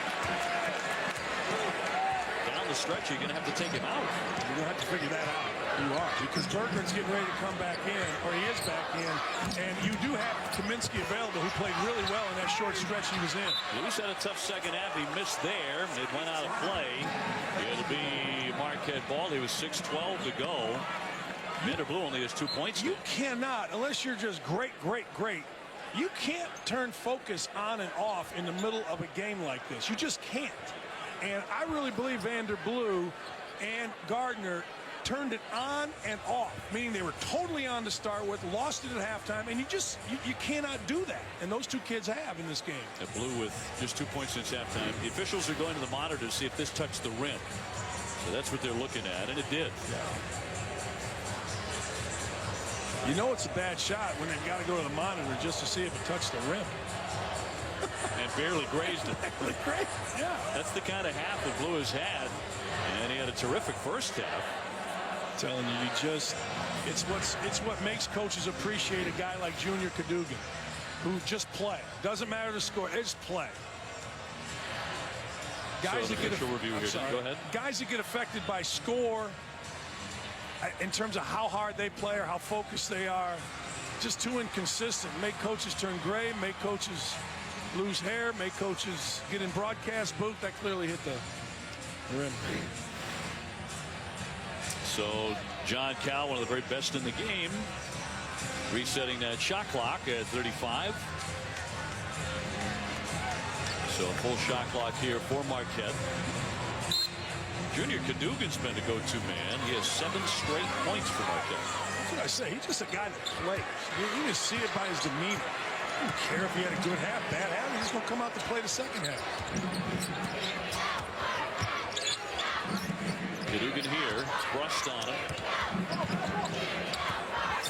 Down the stretch, you're going to have to take him out. You're going to have to figure that out. You are, because Bergeron's getting ready to come back in, or he is back in, and you do have Kaminsky available, who played really well in that short stretch he was in. Lewis had a tough second half. He missed there. It went out of play. It'll be Marquette ball. He was 6:12 to go. Vander Blue only has 2 points. You cannot, unless you're just great, you can't turn focus on and off in the middle of a game like this. You just can't. And I really believe Vander Blue and Gardner turned it on and off, meaning they were totally on to start with, lost it at halftime, and you cannot do that. And those two kids have in this game. At Blue with just 2 points since halftime. The officials are going to the monitor to see if this touched the rim. So that's what they're looking at, and it did. Yeah. You know it's a bad shot when they've got to go to the monitor just to see if it touched the rim. And barely grazed it. Yeah. That's the kind of half that Blue has had. And he had a terrific first half. I'm telling you, it's what makes coaches appreciate a guy like Junior Cadogan, who just play. Doesn't matter the score, they just play. Guys that get review here. Go ahead. Guys that get affected by score, in terms of how hard they play or how focused they are, just too inconsistent. Make coaches turn gray, make coaches lose hair, make coaches get in broadcast booth. That clearly hit the rim. So John Cal, one of the very best in the game, resetting that shot clock at 35. So a full shot clock here for Marquette. Junior Cadogan's been a go-to man. He has 7 straight points for Marquette. That's what I say. He's just a guy that plays. You can see it by his demeanor. He don't care if he had a good half, bad half. He's just going to come out to play the second half. Cadogan here. Brust on him.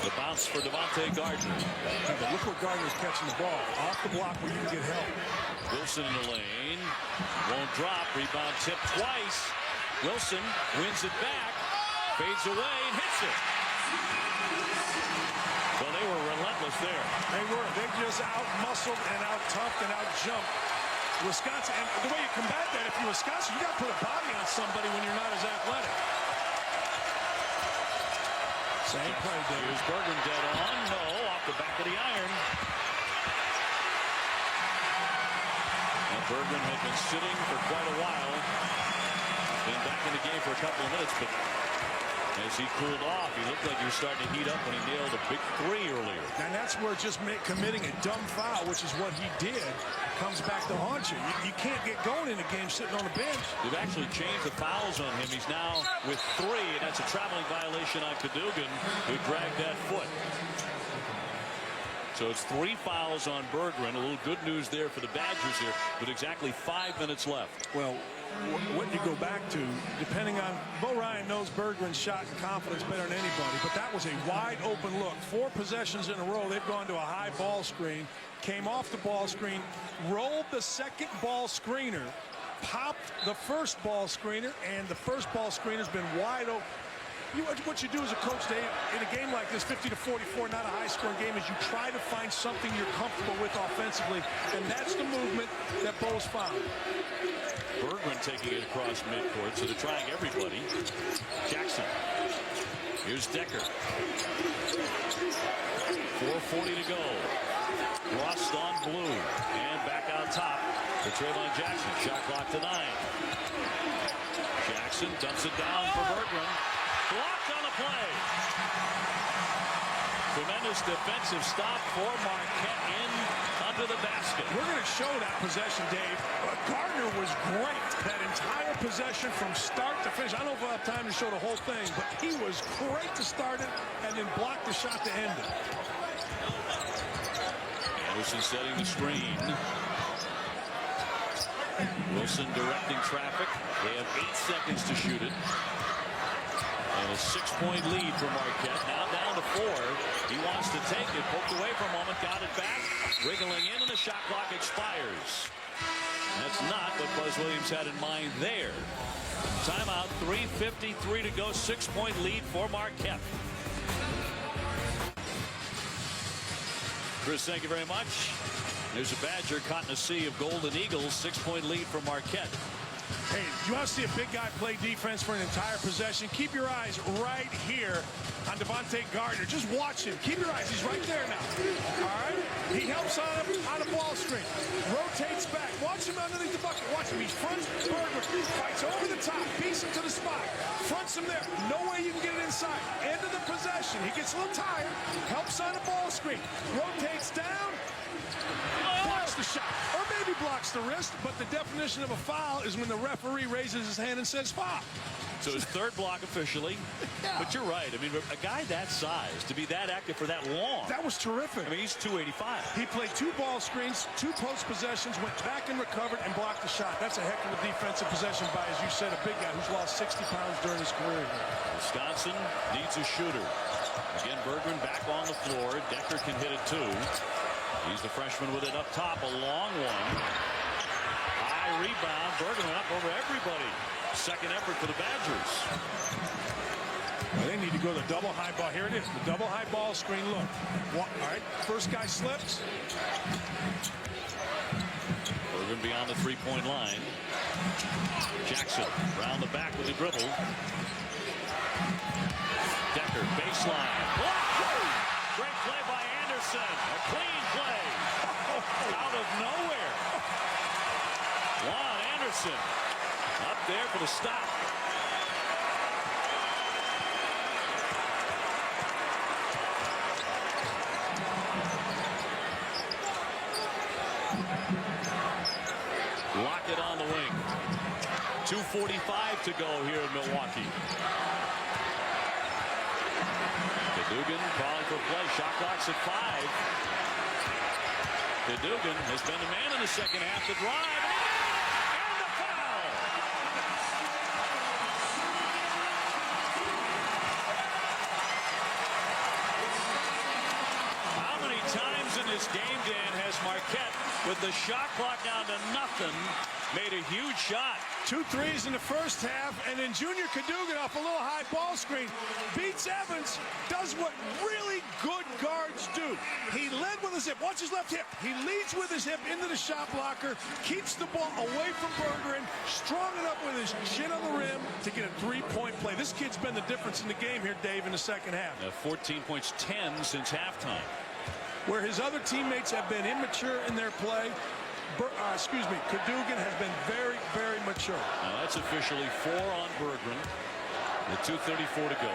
The bounce for Devontae Gardner. But look where Gardner's catching the ball. Off the block where you can get help. Wilson in the lane. Won't drop. Rebound tip twice. Wilson wins it back. Fades away and hits it. Well, they were relentless there. They were. They just out-muscled and out-toughed and out-jumped Wisconsin, and the way you combat that, if you're Wisconsin, you got to put a body on somebody when you're not as athletic. Same play, Dave. Here's Bergman dead on. No, off the back of the iron. And Bergman had been sitting for quite a while. Been back in the game for a couple of minutes, but as he cooled off, he looked like he was starting to heat up when he nailed a big three earlier. And that's where just committing a dumb foul, which is what he did, comes back to haunt you. You can't get going in a game sitting on the bench. They've actually changed the fouls on him. He's now with 3, and that's a traveling violation on Cadogan, who dragged that foot. So it's 3 fouls on Bergman. A little good news there for the Badgers here, with exactly 5 minutes left. Well, what you go back to, depending on, Bo Ryan knows Bergman's shot and confidence better than anybody, but that was a wide open look. 4 possessions in a row, they've gone to a high ball screen, came off the ball screen, rolled the second ball screener, popped the first ball screener, and the first ball screener's been wide open. What you do as a coach, Dave, in a game like this, 50-44, not a high-scoring game, is you try to find something you're comfortable with offensively, and that's the movement that Bo's found. Bergman taking it across midcourt, so they're trying everybody. Jackson. Here's Decker. 4:40 to go. Rust on blue. And back out top for Trayvon Jackson. Shot clock to 9. Jackson dumps it down for Bergman. Blocked on the play. Tremendous defensive stop for Marquette in under the basket. We're going to show that possession, Dave. Gardner was great that entire possession from start to finish. I don't know if we'll have time to show the whole thing, but he was great to start it and then block the shot to end it. Anderson setting the screen. Wilson directing traffic. They have 8 seconds to shoot it. And a 6-point lead for Marquette. Now down to 4. He wants to take it. Poked away for a moment. Got it back. Wriggling in, and the shot clock expires. That's not what Buzz Williams had in mind there. Timeout. 3:53 to go. 6-point lead for Marquette. Chris, thank you very much. There's a Badger caught in a sea of Golden Eagles. 6-point lead for Marquette. Hey, you want to see a big guy play defense for an entire possession? Keep your eyes right here on Devontae Gardner. Just watch him. Keep your eyes. He's right there now. All right? He helps on a ball screen. Rotates back. Watch him underneath the bucket. Watch him. He fronts Bergman. Fights over the top. Beats him to the spot. Fronts him there. No way you can get it inside. End of the possession. He gets a little tired. Helps on the ball screen. Rotates down. Blocks the shot. Or maybe blocks the wrist. But the definition of a foul is when the referee raises his hand and says foul. So his 3rd block officially. Yeah. But you're right. I mean, a guy that size, to be that active for that long. That was terrific. I mean, he's 285. He played 2 ball screens, 2 post possessions, went back and recovered and blocked the shot. That's a heck of a defensive possession by, as you said, a big guy who's lost 60 pounds during his career. Wisconsin needs a shooter. Again, Bergman back on the floor. Decker can hit it too. He's the freshman with it up top. A long one. High rebound. Bergman up over everybody. Second effort for the Badgers. Well, they need to go to the double high ball. Here it is. The double high ball screen. Look. All right. First guy slips. Bergman beyond the 3-point line. Jackson round the back with the dribble. Decker baseline. Great play by Anderson. A clean play. Out of nowhere. Juan Anderson up there for the stop. Lockett on the wing. 2:45 to go here in Milwaukee. Cadogan calling for play. Shot clock's at 5. Cadogan has been the man in the second half to drive. And the foul. How many times in this game, Dan, has Marquette, with the shot clock down to nothing, made a huge shot? 2 threes in the first half, and then Junior Cadogan off a little high ball screen beats Evans, does what really good guards do. two. He led with his hip. Watch his left hip. He leads with his hip into the shot blocker, keeps the ball away from Bergeron, strong enough with his chin on the rim to get a three-point play. This kid's been the difference in the game here, Dave, in the second half. 14 points, 10 since halftime. Where his other teammates have been immature in their play, Cadogan has been very, very mature. Now that's officially 4 on Bergeron. With 2:34 to go.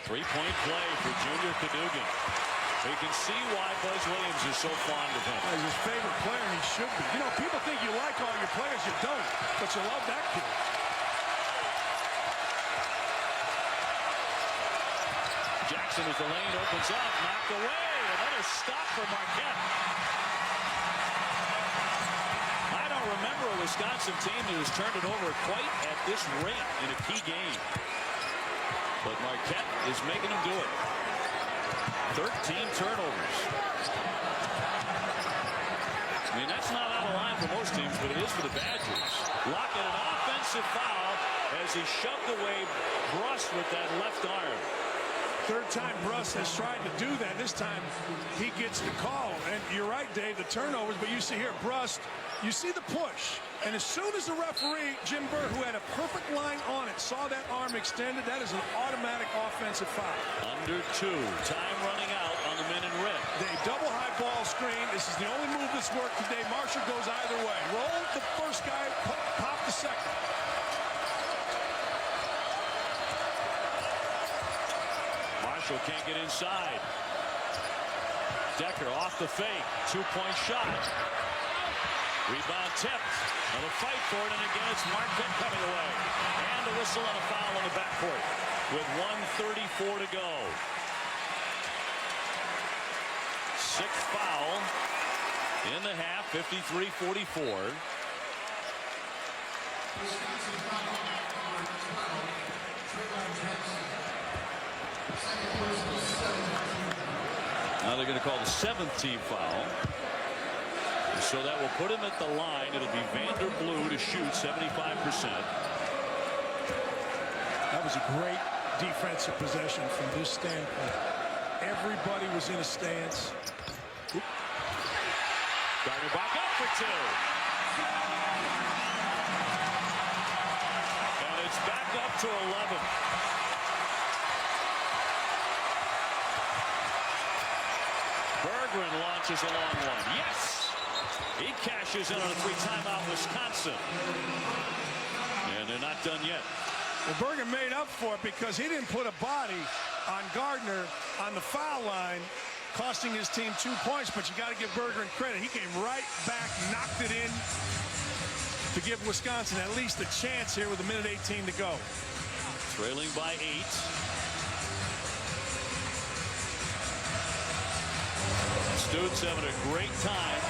Three-point play for Junior Cadogan. You can see why Buzz Williams is so fond of him. He's his favorite player, and he should be. You know, people think you like all your players. You don't, but you love that kid. Jackson as the lane opens up, knocked away. Another stop for Marquette. I don't remember a Wisconsin team that has turned it over quite at this rate in a key game. But Marquette is making them do it. 13 turnovers. I mean, that's not out of line for most teams, but it is for the Badgers. Lockett, an offensive foul as he shoved away Bruss with that left arm. Third time Bruss has tried to do that. This time he gets the call. And you're right, Dave, the turnovers. But you see here, Bruss, you see the push. And as soon as the referee, Jim Burr, who had a perfect line on it, saw that arm extended, that is an automatic offensive foul. Under 2. Time running out on the men in red. Dave, double high ball screen. This is the only move that's worked today. Marshall goes either way. Roll the first guy, pop the second. Marshall can't get inside. Decker off the fake. 2-point shot. Rebound tipped. Another fight for it, and again it's Marquette coming away. And a whistle and a foul on the backcourt with 1:34 to go. 6th foul in the half, 53-44. Now they're going to call the 7th team foul. So that will put him at the line. It'll be Vanderblue to shoot 75%. That was a great defensive possession from this standpoint. Everybody was in a stance. Gardner back up for 2. And it's back up to 11. Bergeron launches a long one. Yes! He cashes in on a 3-timeout Wisconsin. And they're not done yet. Well, Bergeron made up for it because he didn't put a body on Gardner on the foul line, costing his team 2 points. But you got to give Bergeron credit. He came right back, knocked it in to give Wisconsin at least a chance here with 1:18 to go. Trailing by 8. Students having a great time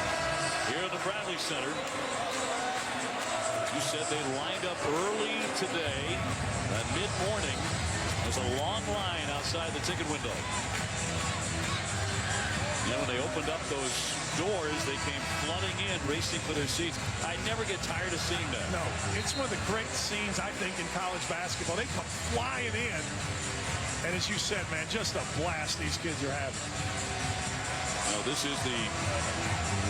here at the Bradley Center. You said they lined up early today. At mid-morning, there's a long line outside the ticket window. You know, when they opened up those doors, they came flooding in, racing for their seats. I never get tired of seeing that. No, it's one of the great scenes, I think, in college basketball. They come flying in. And as you said, man, just a blast these kids are having. No, this is the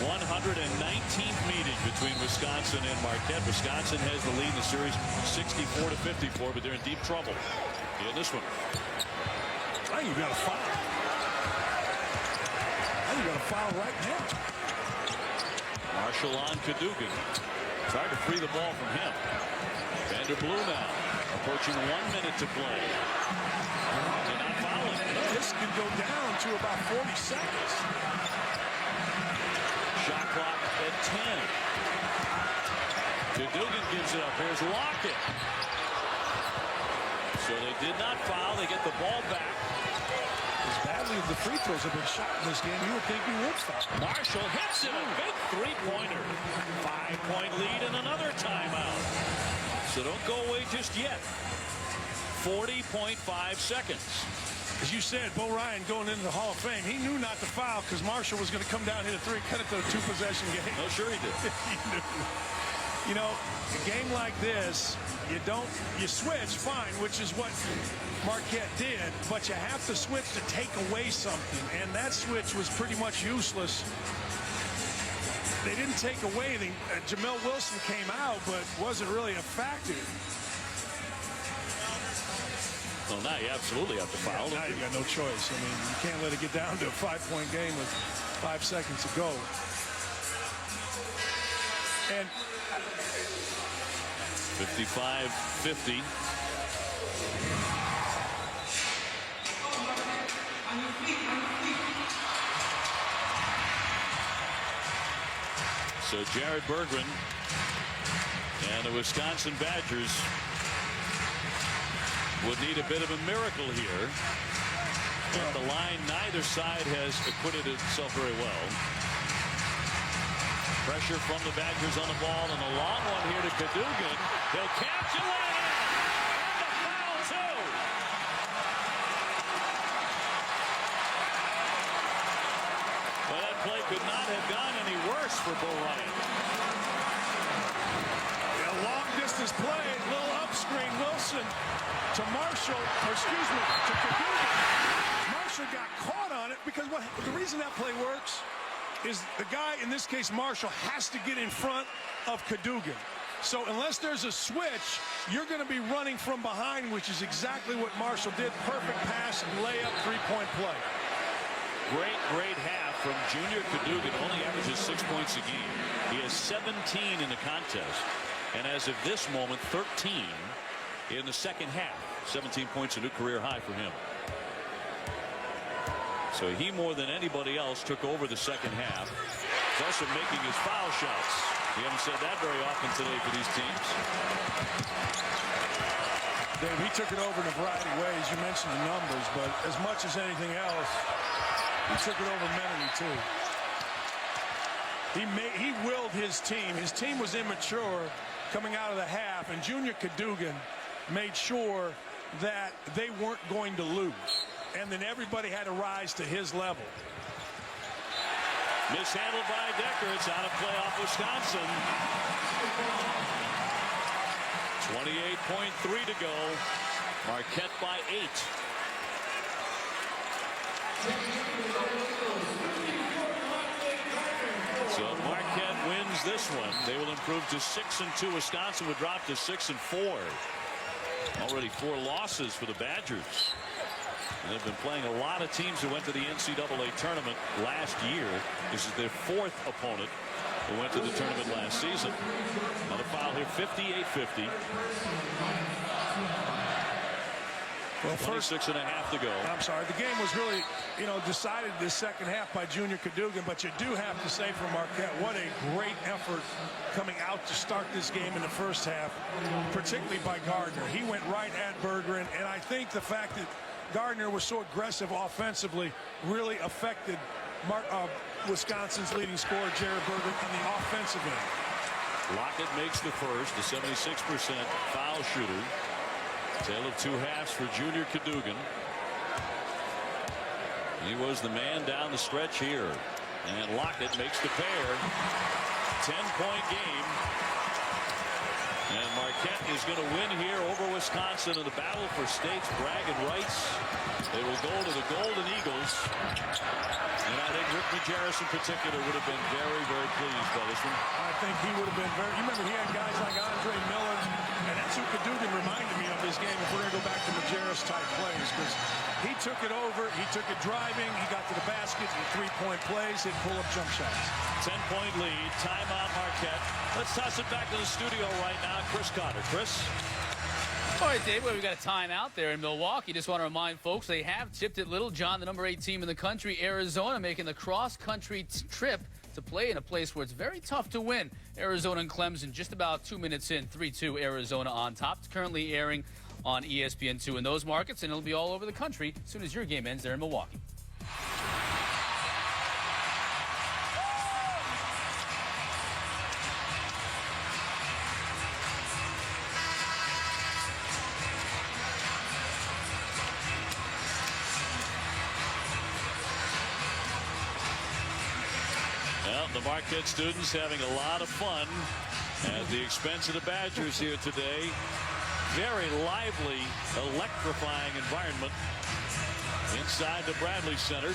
119th meeting between Wisconsin and Marquette. Wisconsin has the lead in the series 64-54, but they're in deep trouble in this one. I think you got a foul. I think you got a foul right now. Marshall on Cadogan. It's hard to free the ball from him. Vanderblue now approaching 1 minute to play. They're not fouling. This could go down to about 40 seconds. Shot clock at 10. Cadogan gives it up. Here's Lockett. So they did not foul. They get the ball back. As badly as the free throws have been shot in this game, you would think he would foul. Marshall hits it. A big three-pointer. 5-point lead and another timeout. So don't go away just yet. 40.5 seconds. As you said, Bo Ryan going into the Hall of Fame, he knew not to foul because Marshall was going to come down, hit a three, cut it to a 2-possession game. Oh, sure he did. He knew. You know, a game like this, you switch, fine, which is what Marquette did, but you have to switch to take away something, and that switch was pretty much useless. They didn't take away anything. Jamel Wilson came out, but wasn't really a factor. Well, now you absolutely have to foul. Now you got no choice. I mean, you can't let it get down to a 5-point game with 5 seconds to go. And 55-50. So Jared Berggren and the Wisconsin Badgers would need a bit of a miracle here. At the line, neither side has acquitted itself very well. Pressure from the Badgers on the ball, and a long one here to Cadogan. They'll catch and lay it in. And the foul, too. Well, that play could not have gone any worse for Bo Ryan. a long-distance play, little upscreen. Wilson to Marshall, or excuse me, to Cadogan. Marshall got caught on it because the reason that play works is the guy, in this case Marshall, has to get in front of Cadogan. So unless there's a switch, you're going to be running from behind, which is exactly what Marshall did. Perfect pass, layup, three-point play. Great half from Junior Cadogan. Only averages 6 points a game. He has 17 in the contest. And as of this moment, 13 in the second half. 17 points, a new career high for him. So he, more than anybody else, took over the second half. He's also making his foul shots. We haven't said that very often today for these teams. Dave, he took it over in a variety of ways. You mentioned the numbers, but as much as anything else, he took it over mentally, too. He willed his team. His team was immature coming out of the half, and Junior Cadogan made sure that they weren't going to lose. And then everybody had to rise to his level. Mishandled by Decker. It's out of play off Wisconsin. 28.3 to go. Marquette by 8. So if Marquette wins this one, they will improve to 6-2. Wisconsin would drop to 6-4. Already 4 losses for the Badgers. And they've been playing a lot of teams who went to the NCAA tournament last year. This is their 4th opponent who went to the tournament last season. Another foul here, 58-50. Well, 26.5 to go. I'm sorry. The game was really, decided this second half by Junior Cadogan, but you do have to say for Marquette, what a great effort coming out to start this game in the first half, particularly by Gardner. He went right at Berggren, and I think the fact that Gardner was so aggressive offensively really affected Wisconsin's leading scorer, Jared Berggren, on the offensive end. Lockett makes the first, a 76% foul shooter. Tale of 2 halves for Junior Cadogan. He was the man down the stretch here. And Lockett makes the pair. 10-point game. And Marquette is going to win here over Wisconsin in the battle for state's bragging rights. They will go to the Golden Eagles. And I think Rick Majerus in particular would have been very, very pleased by this one. I think he would have been very. You remember he had guys like Andre Miller, and that's who Cadogan reminded me of this game if we're going to go back to Majerus type plays, because he took it over, he took it driving, he got to the basket, hit three-point plays, hit pull-up jump shots. 10-point lead, timeout Marquette. Let's toss it back to the studio right now. Chris Cotter. Chris? All right, Dave, we've got a timeout there in Milwaukee. Just want to remind folks they have tipped it Little John, the number 8 team in the country, Arizona, making the cross-country trip to play in a place where it's very tough to win. Arizona and Clemson just about 2 minutes in, 3-2 Arizona on top. It's currently airing on ESPN2 in those markets, and it'll be all over the country as soon as your game ends there in Milwaukee. Well, the Marquette students having a lot of fun At the expense of the Badgers here today. Very lively, electrifying environment inside the Bradley Center.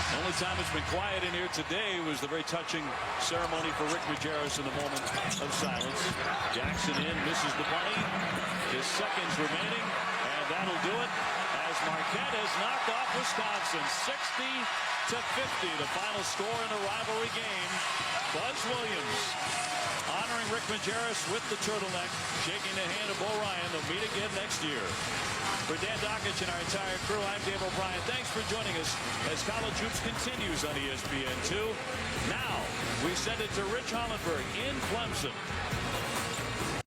The only time it's been quiet in here today was the very touching ceremony for Rick Majerus in the moment of silence. Jackson in, misses the bunny. Just seconds remaining, and that'll do it as Marquette has knocked off Wisconsin 60-50. The final score in a rivalry game. Buzz Williams honoring Rick Majerus with the turtleneck, shaking the hand of Bo Ryan. They'll meet again next year. For Dan Dockich and our entire crew, I'm Dave O'Brien. Thanks for joining us as College Hoops continues on ESPN2. Now, we send it to Rich Hollenberg in Clemson